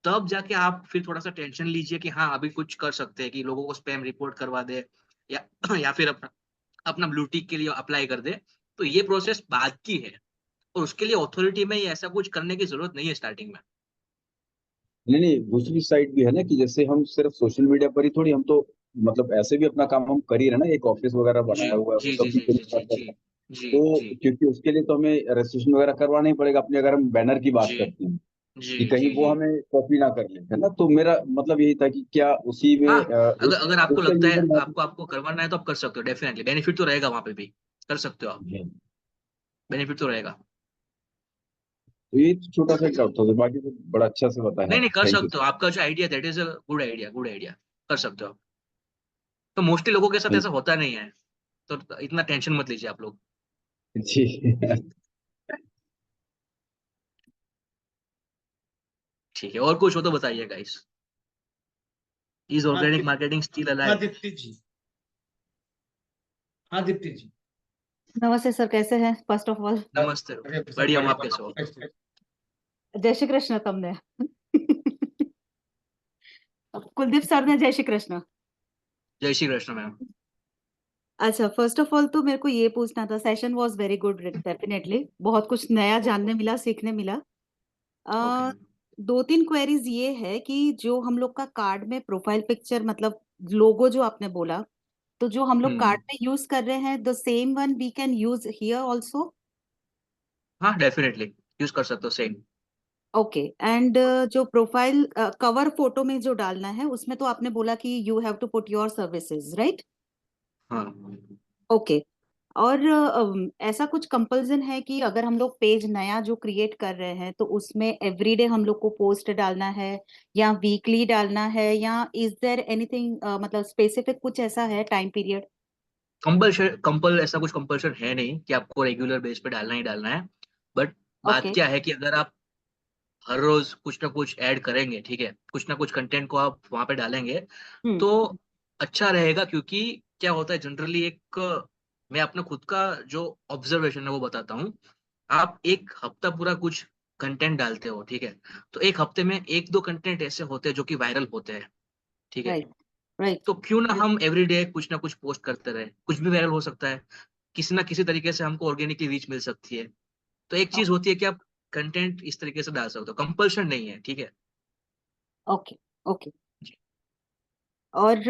तब जाके आप फिर थोड़ा सा टेंशन लीजिए कि हाँ अभी कुछ कर सकते हैं कि लोगों को स्पैम रिपोर्ट करवा दे, या या फिर अपना अपना ब्लू टिक के लिए अप्लाई कर दे। तो ये प्रोसेस बाद की है, और उसके लिए अथॉरिटी में ये ऐसा कुछ करने की जरूरत नहीं है स्टार्टिंग में। नहीं नहीं, दूसरी साइड भी है ना, कि जैसे हम सिर्फ सोशल मीडिया पर ही थोड़ी, हम तो मतलब ऐसे भी अपना काम हम कर ही रहे हैं ना, एक ऑफिस वगैरह जी बनाया हुआ है वो जी सब जी भी जी तो जी कर जी सकते जी हैं। जी तो जी क्योंकि उसके लिए तो हमें रजिस्ट्रेशन वगैरह करवाना ही पड़ेगा अपने, अगर हम बैनर की बात जी करते हैं, जी कि कहीं जी वो जी। हमें कॉपी ना कर ले, है ना? तो मेरा मतलब यही था कि क्या उसी में हाँ, एक अगर अगर आपको उसका लगता है यूजर आपको आपको करवाना है तो आप कर सकते हो, डेफिनेटली बेनिफिट तो रहेगा वहां पे भी, कर सकते हो आप, है। बेनिफिट तो रहेगा। तो ये तो छोटा सा डाउट था, तो बाकी तो बड़ा अच्छा से बताया। नहीं नहीं, कर थैंक यू सकते हो, आपका जो idea that is a good idea, good idea, कर सकते हो। तो मोस्टली लोगों के साथ सर। ऐसा होता नहीं है, तो इतना टेंशन मत लीजिए आप लोग। जी ठीक है, और कुछ हो तो बताइए गाइस। इज हाँ ऑर्गेनिक दीप- मार्केटिंग स्टिल हाँ अलाइव? दीप्ति जी। हाँ दीप्ति जी। नमस्ते सर, कैसे हैं? फर्स्ट ऑफ ऑल नमस्ते। अरे सब बढ़िया हूँ, बढ़िया। आप कैसे हो? जय श्री कृष्ण तुमने कुलदीप सर ने जय श्री कृष्ण। जय श्री कृष्ण मैम। अच्छा, फर्स्ट ऑफ ऑल तो मेरे को ये पूछना था, session was very good definitely, बहुत कुछ नया जानने मिला, सीखने मिला। ओके। अ, दो तीन क्वेरीज ये है कि जो हम लोग का कार्ड में प्रोफाइल पिक्चर मतलब लोगो जो आपने बोला, तो जो हम लोग कार्ड हम्म। में यूज कर रहे हैं the same one we can use here also? हाँ डेफिनेटली, यूज कर सकते हो सेम। ओके। एंड जो प्रोफाइल कवर फोटो में जो डालना है उसमें तो आपने बोला कि you have to put your services, right? हाँ। ओके। और ऐसा कुछ कंपल्सन है कि अगर हम लोग पेज नया जो क्रिएट कर रहे हैं तो उसमें एवरीडे हम लोग को पोस्ट डालना है या वीकली डालना है, या इज देयर एनीथिंग मतलब स्पेसिफिक कुछ ऐसा है टाइम पीरियड? ऐसा कुछ कंपल्शन है नहीं कि आपको रेगुलर बेस पे डालना ही डालना है। बट बात ओके। क्या है कि अगर आप हर रोज कुछ ना कुछ ऐड करेंगे, ठीक है, कुछ ना कुछ कंटेंट को आप वहां पे डालेंगे, हम्म। तो अच्छा रहेगा। क्योंकि क्या होता है जनरली, एक मैं अपना खुद का जो ऑब्जर्वेशन है वो बताता हूँ। आप एक हफ्ता पूरा कुछ कंटेंट डालते हो, ठीक है, तो एक हफ्ते में 1-2 कंटेंट ऐसे होते हैं जो कि वायरल होते हैं, ठीक है। राइट राइट तो क्यों ना हम एवरीडे कुछ ना कुछ पोस्ट करते रहे, कुछ भी वायरल हो सकता है, किसी ना किसी तरीके से हमको ऑर्गेनिकली रीच मिल सकती है। तो एक चीज होती है कि आप कंटेंट इस तरीके से डाल सकते हो, कंपल्शन नहीं है, ठीक है। Okay okay. जी। और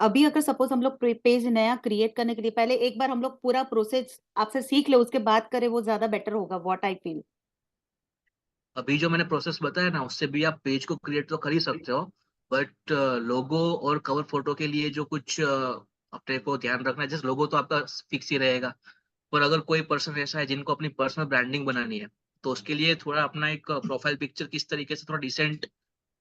अभी अगर सपोज हम लोग पेज नया क्रिएट करने के लिए पहले एक बार हम लोग पूरा प्रोसेस आपसे सीख ले, उसके बाद करें, वो ज्यादा बेटर होगा, व्हाट आई फील। अभी जो मैंने प्रोसेस बताया ना, उससे भी आप पेज को क्रिएट तो कर ही सकते हो, बट लोगो और कवर फोटो के लिए जो कुछ अपने को ध्यान रखना है, जैसे लोगो तो आपका फिक्स ही रहेगा, पर अगर कोई पर्सन ऐसा है जिनको अपनी पर्सनल ब्रांडिंग बनानी है, तो उसके लिए थोड़ा अपना एक प्रोफाइल पिक्चर किस तरीके से थोड़ा डिसेंट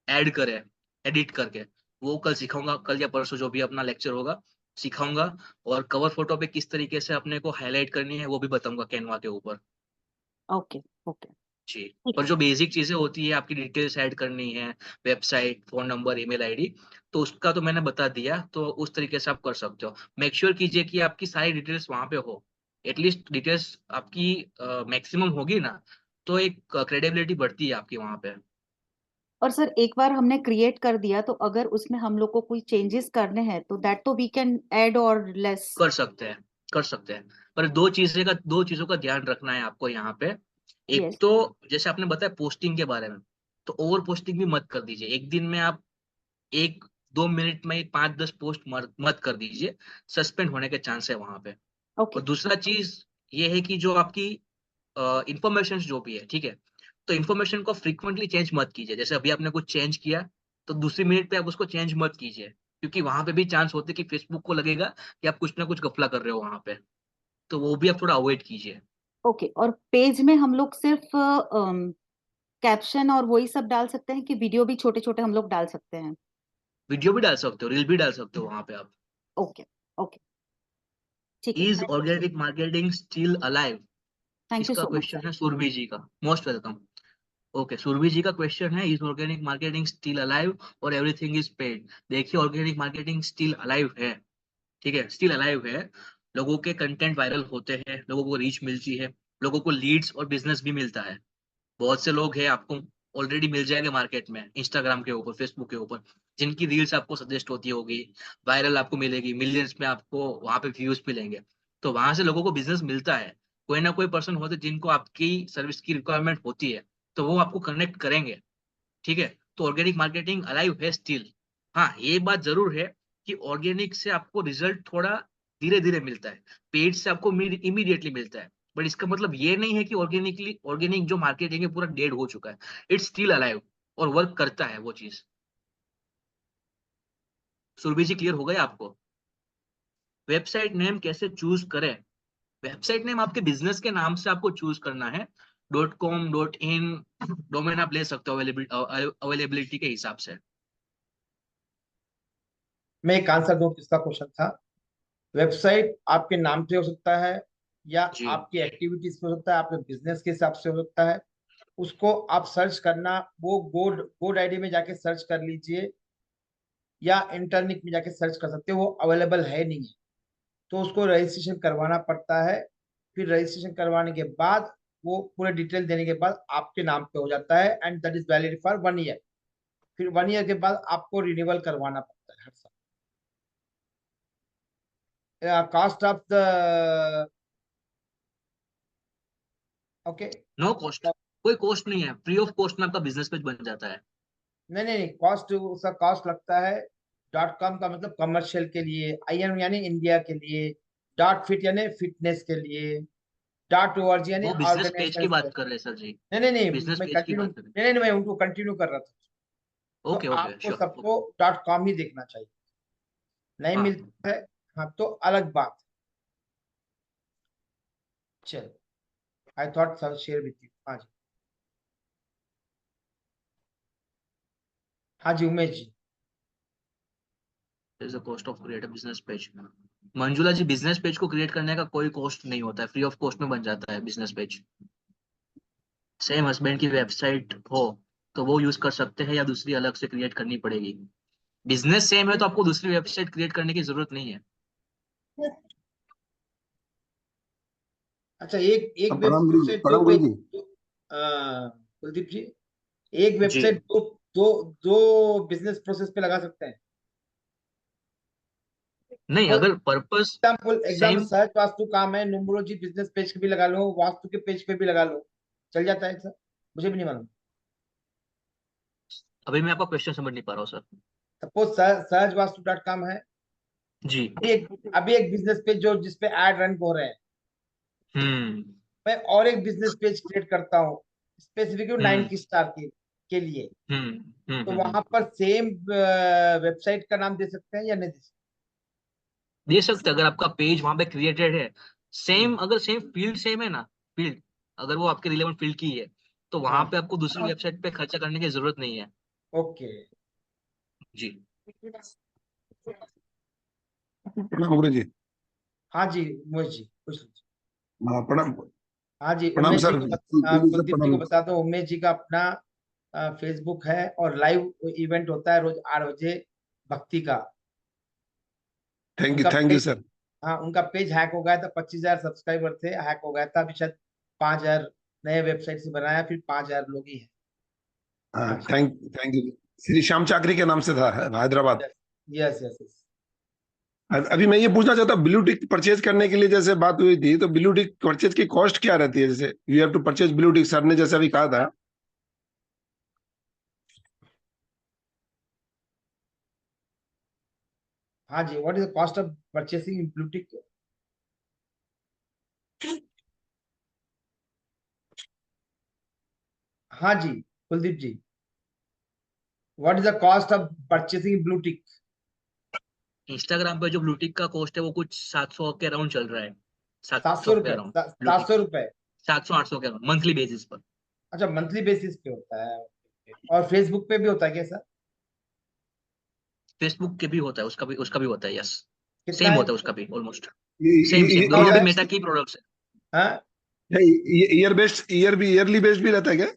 ऐड करे, एडिट करके, वो कल सिखाऊंगा, कल या परसों जो भी अपना लेक्चर होगा सिखाऊंगा। और कवर फोटो पे किस तरीके से अपने को हाईलाइट करनी है वो भी बताऊंगा कैनवा के ऊपर। ओके ओके जी। ठीक और है। जो बेसिक चीजें होती है, आपकी डिटेल्स ऐड करनी है, website, phone number, email ID, तो उसका तो मैंने बता दिया, तो उस तरीके से आप कर सकते हो। मेक श्योर कीजिए कि आपकी सारी डिटेल्स वहां पे हो, एटलीस्ट डिटेल्स आपकी मैक्सिमम होगी ना, तो एक क्रेडिबिलिटी बढ़ती है आपकी वहां पे। और सर एक बार हमने क्रिएट कर दिया तो अगर उसमें हम लोग को कोई चेंजेस करने हैं तो दैट तो वी कैन ऐड और लेस। कर सकते हैं, कर सकते हैं, पर दो चीजों का ध्यान रखना है आपको यहाँ पे। एक यस तो जैसे आपने बताया पोस्टिंग के बारे में, तो ओवर पोस्टिंग भी मत कर दीजिए। एक दिन में आप 1-2 मिनट में 5-10 पोस्ट मत कर दीजिए, सस्पेंड होने के चांस है वहां पे। ओके और दूसरा चीज ये है कि जो आपकी इंफॉर्मेशन जो भी है, ठीक है, तो इन्फॉर्मेशन को फ्रीक्वेंटली चेंज मत कीजिए। जैसे अभी आपने कुछ चेंज किया, तो दूसरी मिनट पे आप उसको चेंज मत कीजिए, क्योंकि वहां पे भी चांस होते हैं कि फेसबुक को लगेगा कि आप कुछ ना कुछ गफला कर रहे हो वहां पे, तो वो भी आप थोड़ा अवॉइड कीजिए। ओके। और पेज में हम लोग सिर्फ कैप्शन और वही सब डाल सकते हैं कि वीडियो भी छोटे छोटे हम लोग डाल सकते हैं? वीडियो भी डाल सकते हो, रील भी डाल सकते हो वहां पे आप। ओके ओके ठीक है। Is organic marketing still alive, thank you इसका सो मच क्वेश्चन सर। है सुरभि जी का। Most welcome. ओके, सुरभि जी का क्वेश्चन है, is organic marketing still alive और एवरीथिंग इज पेड। देखिए, ऑर्गेनिक मार्केटिंग स्टिल अलाइव है, ठीक है, स्टिल अलाइव है। लोगों के कंटेंट वायरल होते हैं, लोगों को रीच मिलती है, लोगों को लीड्स और बिजनेस भी मिलता है। बहुत से लोग हैं, आपको ऑलरेडी मिल जाएंगे मार्केट में, इंस्टाग्राम के ऊपर, फेसबुक के ऊपर, जिनकी रील्स आपको सजेस्ट होती होगी, वायरल आपको मिलेगी, मिलियंस में आपको वहां पे व्यूज मिलेंगे। तो वहां से लोगों को बिजनेस मिलता है। कोई ना कोई पर्सन होते हैं जिनको आपकी सर्विस की रिक्वायरमेंट होती है, तो वो आपको कनेक्ट करेंगे, ठीक है। तो ऑर्गेनिक मार्केटिंग अलाइव है स्टिल। हाँ, ये बात जरूर है कि ऑर्गेनिक से आपको रिजल्ट थोड़ा धीरे धीरे मिलता है, पेड से आपको इमीडिएटली मिलता है। बट इसका मतलब ये नहीं है कि ऑर्गेनिक जो मार्केटिंग है पूरा डेड हो चुका है। इट्स स्टिल अलाइव और वर्क करता है वो चीज। सुरभि जी, क्लियर हो गया आपको? वेबसाइट नेम कैसे चूज करें? वेबसाइट नेम आपके बिजनेस के नाम से आपको चूज करना है। .com, .in डोमेन आप ले सकते हो अवेलेबिलिटी के हिसाब से। मैं एक आंसर दूं, किसका क्वेश्चन था? वेबसाइट आपके नाम से हो सकता है, या जी। आपकी एक्टिविटीज पे हो सकता है, आपके बिजनेस के हिसाब से हो सकता है। उसको आप सर्च करना, वो GoDaddy में जाके सर्च कर लीजिए, या इंटरनेट में जाके सर्च कर सकते हो, वो अवेलेबल है नहीं है, तो उसको रजिस्ट्रेशन करवाना पड़ता है। फिर रजिस्ट्रेशन करवाने के बाद, वो पूरे डिटेल देने के बाद आपके नाम पे हो जाता है, and that is valid for 1 year. फिर 1 ईयर के बाद आपको रिन्यूअल करवाना पड़ता है हर साल। Cost of the, okay, no cost, कोई कॉस्ट नहीं है, फ्री ऑफ कॉस्ट में आपका बिजनेस पेज बन जाता है। नहीं नहीं नहीं, कॉस्ट, उसका कॉस्ट लगता है। .com का मतलब कमर्शियल के लिए, IN यानी इंडिया के लिए, .fit यानी फिटनेस के लिए, .org यानी वो बिजनेस पेज ऑर्गेनाइजेशन की के बात लिए। कर रहे हैं सर जी, नहीं नहीं नहीं, बिजनेस मैं पेज की कंटिन्यू, बात कर रहे नहीं नहीं, मैं उनको कंटिन्यू कर रहा था। हैं। तो ओके ओके, आपको श्योर। सबको .com ही देखना चाहिए। नहीं हाँ, मिलता है, हाँ, तो अलग बात। चलो, I thought sir share with you. हाँ जी, हाँ जी, Umesh ji. Is the cost of create a business page. Manjula ji, business page को क्रिएट करने का कोई कॉस्ट नहीं होता है, फ्री ऑफ कॉस्ट में बन जाता है बिजनेस पेज। सेम हस्बैंड की वेबसाइट हो तो वो यूज कर सकते हैं, या दूसरी अलग से क्रिएट करनी पड़ेगी? बिजनेस सेम है तो आपको दूसरी वेबसाइट क्रिएट करने की जरूरत नहीं है। अच्छा, एक एक प्रणाम गुरु जी, वेबसाइट जो प्रणाम गुरु जी। कुलदीप जी, एक जी वेबसाइट दो दो दो बिजनेस प्रोसेस पे लगा सकते हैं? नहीं, सपोज अगर purpose example same, search vastu काम है, नुमरोजी बिजनेस पेज पे भी लगा लो, वास्तु के पेज पे भी लगा लो, चल जाता है सर? मुझे भी नहीं मालूम। अभी मैं आपका क्वेश्चन समझ नहीं पा रहा हूँ सर। सपोज सहज वास्तु डॉट कॉम है, जी। अभी एक बिजनेस पेज जो जिसपे एड रन हो रहे हैं, हम्म मैं और एक बिजनेस पेज क्रिएट करता हूँ स्पेसिफिक 9 हम्म की स्टार के लिए, तो हम्म। वहां पर सेम वेबसाइट का नाम दे सकते हैं या नहीं दे सकते? दे सकते हैं, अगर आपका पेज वहां पे क्रिएटेड है, हम्म, सेम, अगर सेम फील्ड सेम है ना, फील्ड अगर वो आपके रिलेवेंट फील्ड की है, तो वहां हाँ, पे आपको दूसरी वेबसाइट पे खर्चा करने की जरूरत नहीं है। ओके। जी। प्रणाम गुरु जी। हाँ जी उमेश जी, कुछ हाँ, प्रणाम। हाँ जी प्रणाम उमेश जी सर, को सर कुलदीप जी को प्रणाम। बता दो, उमेश जी का अपना फेसबुक है और लाइव इवेंट होता है रोज 8 बजे भक्ति का। उनका थैंक यू पेज, सर। हाँ उनका पेज हैक हो गया था, 25,000 सब्सक्राइबर थे, हैक हो गया था, अभी शायद 5,000 नए वेबसाइट से बनाया, फिर 5,000 लोग ही है। हाँ, हाँ जी, थैंक यू। श्री श्याम चाकरी के नाम से था हैदराबाद। Yes yes yes. अभी मैं ये पूछना चाहता हूँ, ब्लू टिक परचेज करने के लिए जैसे बात हुई थी, तो ब्लू टिक परचेज की कॉस्ट क्या रहती है? जैसे you have to purchase blue tick, sir ने जैसे अभी कहा था। हाँ जी, what is the cost of purchasing in blue tick? हाँ जी Kuldeep ji, what is the cost of purchasing in blue tick? Instagram पे जो ब्लूटिक का कॉस्ट है वो कुछ 700 के अराउंड चल रहा है, 700 700 के रुपए, अराउंड 700 ब्लूटिक, रुपए? 700-800 के अराउंड मंथली बेसिस पर। अच्छा, मंथली बेसिस पे होता है। और फेसबुक पे भी होता है क्या सर? फेसबुक के भी होता है, उसका भी होता है, यस। कितना सेम है? होता है उसका भी ऑलमोस्ट। सेम कितना दोनों होता अभी है? मेटा की प्रोडक्ट्स है। हाँ, ईयरली बेस्ड भी रहता है क्या?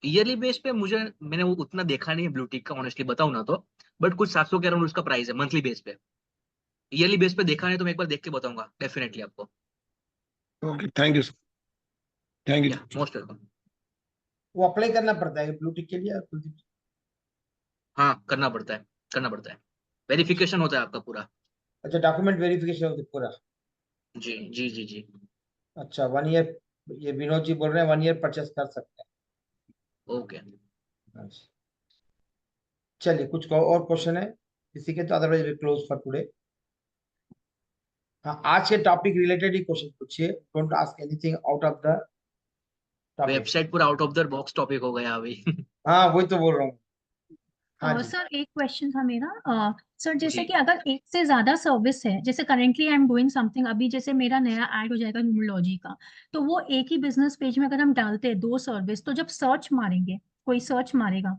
ईयरली बेस पे मैंने वो उतना देखा नहीं है ब्लूटिक का, ऑनेस्टली बताऊं ना तो, बट कुछ 700 के अराउंड उसका प्राइस है मंथली बेस पे। ईयरली बेस पे देखा नहीं तो मैं एक बार देख के बताऊंगा डेफिनेटली आपको। Okay, thank you sir, thank या यू। Most welcome. वो अप्लाई करना पड़ता है ब्लूटिक के लिए कुलदीप जी? हाँ, करना पड़ता है, वेरिफिकेशन होता है आपका पूरा। अच्छा, डॉक्यूमेंट वेरिफिकेशन होती है पूरा? जी जी जी जी। अच्छा, 1 ईयर, ये विनोद जी बोल रहे हैं 1 ईयर परचेस कर सकते ओके। हैं। अच्छा, चलिए कुछ और क्वेश्चन है किसी के? तो otherwise we close for today. हाँ, आज के टॉपिक रिलेटेड ही क्वेश्चन पूछिए, don't ask anything out of the topic. Website पूरा out of the box topic हो गया अभी। हाँ वही तो बोल रहा हूँ। हाँ जी। सर एक क्वेश्चन था मेरा। सर जी जैसे कि अगर एक से ज्यादा सर्विस है, जैसे currently I am doing something, अभी जैसे मेरा नया ऐड हो जाएगा न्यूमरोलॉजी का, तो वो एक ही बिजनेस पेज में अगर हम डालते हैं 2 सर्विस, तो जब सर्च मारेंगे, कोई सर्च मारेगा,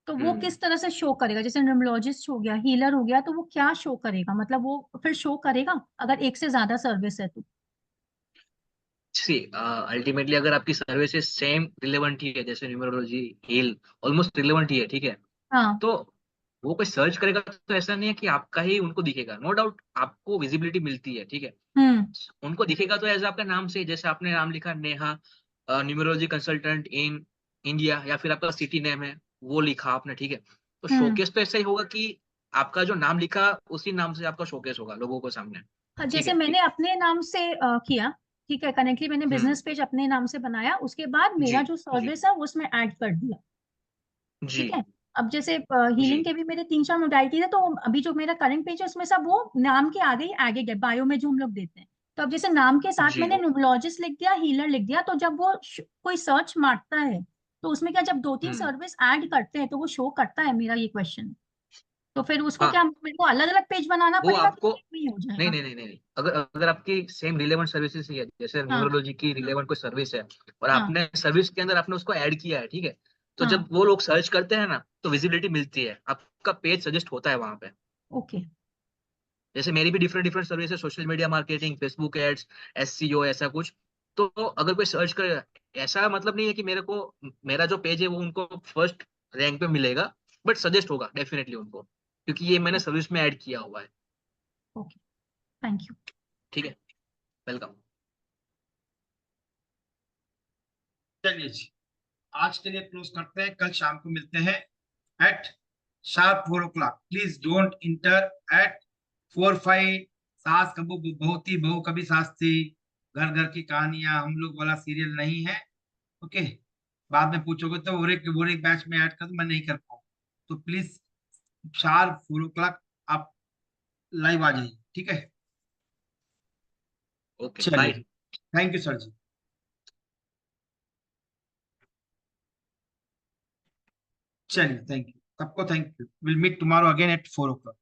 तो वो हम्म किस तरह से शो करेगा? जैसे न्यूमरोलॉजिस्ट हो गया, हीलर हो गया, तो वो क्या शो करेगा? मतलब वो फिर शो करेगा अगर एक से ज्यादा सर्विस है तो? सी अल्टीमेटली अगर आपकी सर्विसेज सेम रिलेवेंट ही है, जैसे न्यूमरोलॉजी, हील, ऑलमोस्ट रिलेवेंट ही है, ठीक है, हाँ। तो वो कोई सर्च करेगा तो ऐसा नहीं है कि आपका ही उनको दिखेगा, नो डाउट आपको विजिबिलिटी मिलती है, ठीक है, हम्म। उनको दिखेगा तो एज आपका नाम से, जैसे आपने नाम लिखा Neha numerology consultant in India, या फिर आपका सिटी नेम है वो लिखा आपने, ठीक है, तो हम्म। शोकेस तो ऐसा ही होगा कि आपका जो नाम लिखा उसी नाम से आपका शोकेस होगा लोगों को सामने, हाँ, ठीक जैसे है। मैंने अपने नाम से किया, ठीक है, कनेक्टली मैंने हम्म। बिजनेस पेज अपने नाम से बनाया, उसके बाद जी मेरा जो जी सर्विस है वो उसमें ऐड कर दिया, जी ठीक है। अब जैसे जी हीलिंग के भी मेरे 3-4 मोडालिटी है, तो अभी जो मेरा करंट पेज है उसमें सब वो नाम के आगे ही एडेड है, बायो में जो हम लोग देते हैं। तो अब जैसे नाम के साथ जी मैंने न्यूमरोलॉजिस्ट लिख दिया, हीलर लिख दिया, तो जब वो कोई सर्च मारता है, तो उसमें क्या, जब 2-3 हम्म। सर्विस ऐड करते हैं तो वो शो करता है? मेरा ये क्वेश्चन। तो फिर उसको क्या हाँ, मेरे को अलग अलग पेज बनाना वो पड़ेगा कि आपको, एक में ही हो नहीं जाएगा? नहीं नहीं नहीं नहीं, अगर अगर आपकी सेम रिलेवेंट सर्विसेज ही है, जैसे हाँ। न्यूमरोलॉजी की रिलेवेंट कोई सर्विस है, और हाँ। आपने सर्विस के अंदर आपने उसको ऐड किया है, ठीक है, तो हाँ। जब वो लोग सर्च करते हैं ना तो विजिबिलिटी मिलती है, आपका पेज सजेस्ट होता है वहां पे। ओके। जैसे मेरी भी डिफरेंट डिफरेंट सर्विस है, social media marketing, Facebook ads, SEO, ऐसा कुछ, तो अगर कोई सर्च करे, ऐसा मतलब नहीं है कि मेरा जो पेज है वो उनको फर्स्ट रैंक पे मिलेगा, बट सजेस्ट होगा डेफिनेटली उनको, क्योंकि ये मैंने सर्विस में ऐड किया हुआ है। Okay, thank you. ठीक है, वेलकम। चलिए जी, आज के लिए क्लोज करते हैं, कल शाम को मिलते हैं at sharp 4 o'clock। Please don't enter at 4-5। सास कबू बहू थी, बहू कभी सास थी, घर घर की कहानियां, हम लोग वाला सीरियल नहीं है। ओके, बाद में पूछोगे तो वो एक बैच में ऐड कर दूं, मैं नहीं कर पाऊँ। तो प्लीज शार्प 4 o'clock आप लाइव आ जाइए, ठीक है। ओके, चलिए, bye. Thank you sir ji. चलिए, थैंक यू सबको, thank you. Will meet tomorrow again at 4 o'clock।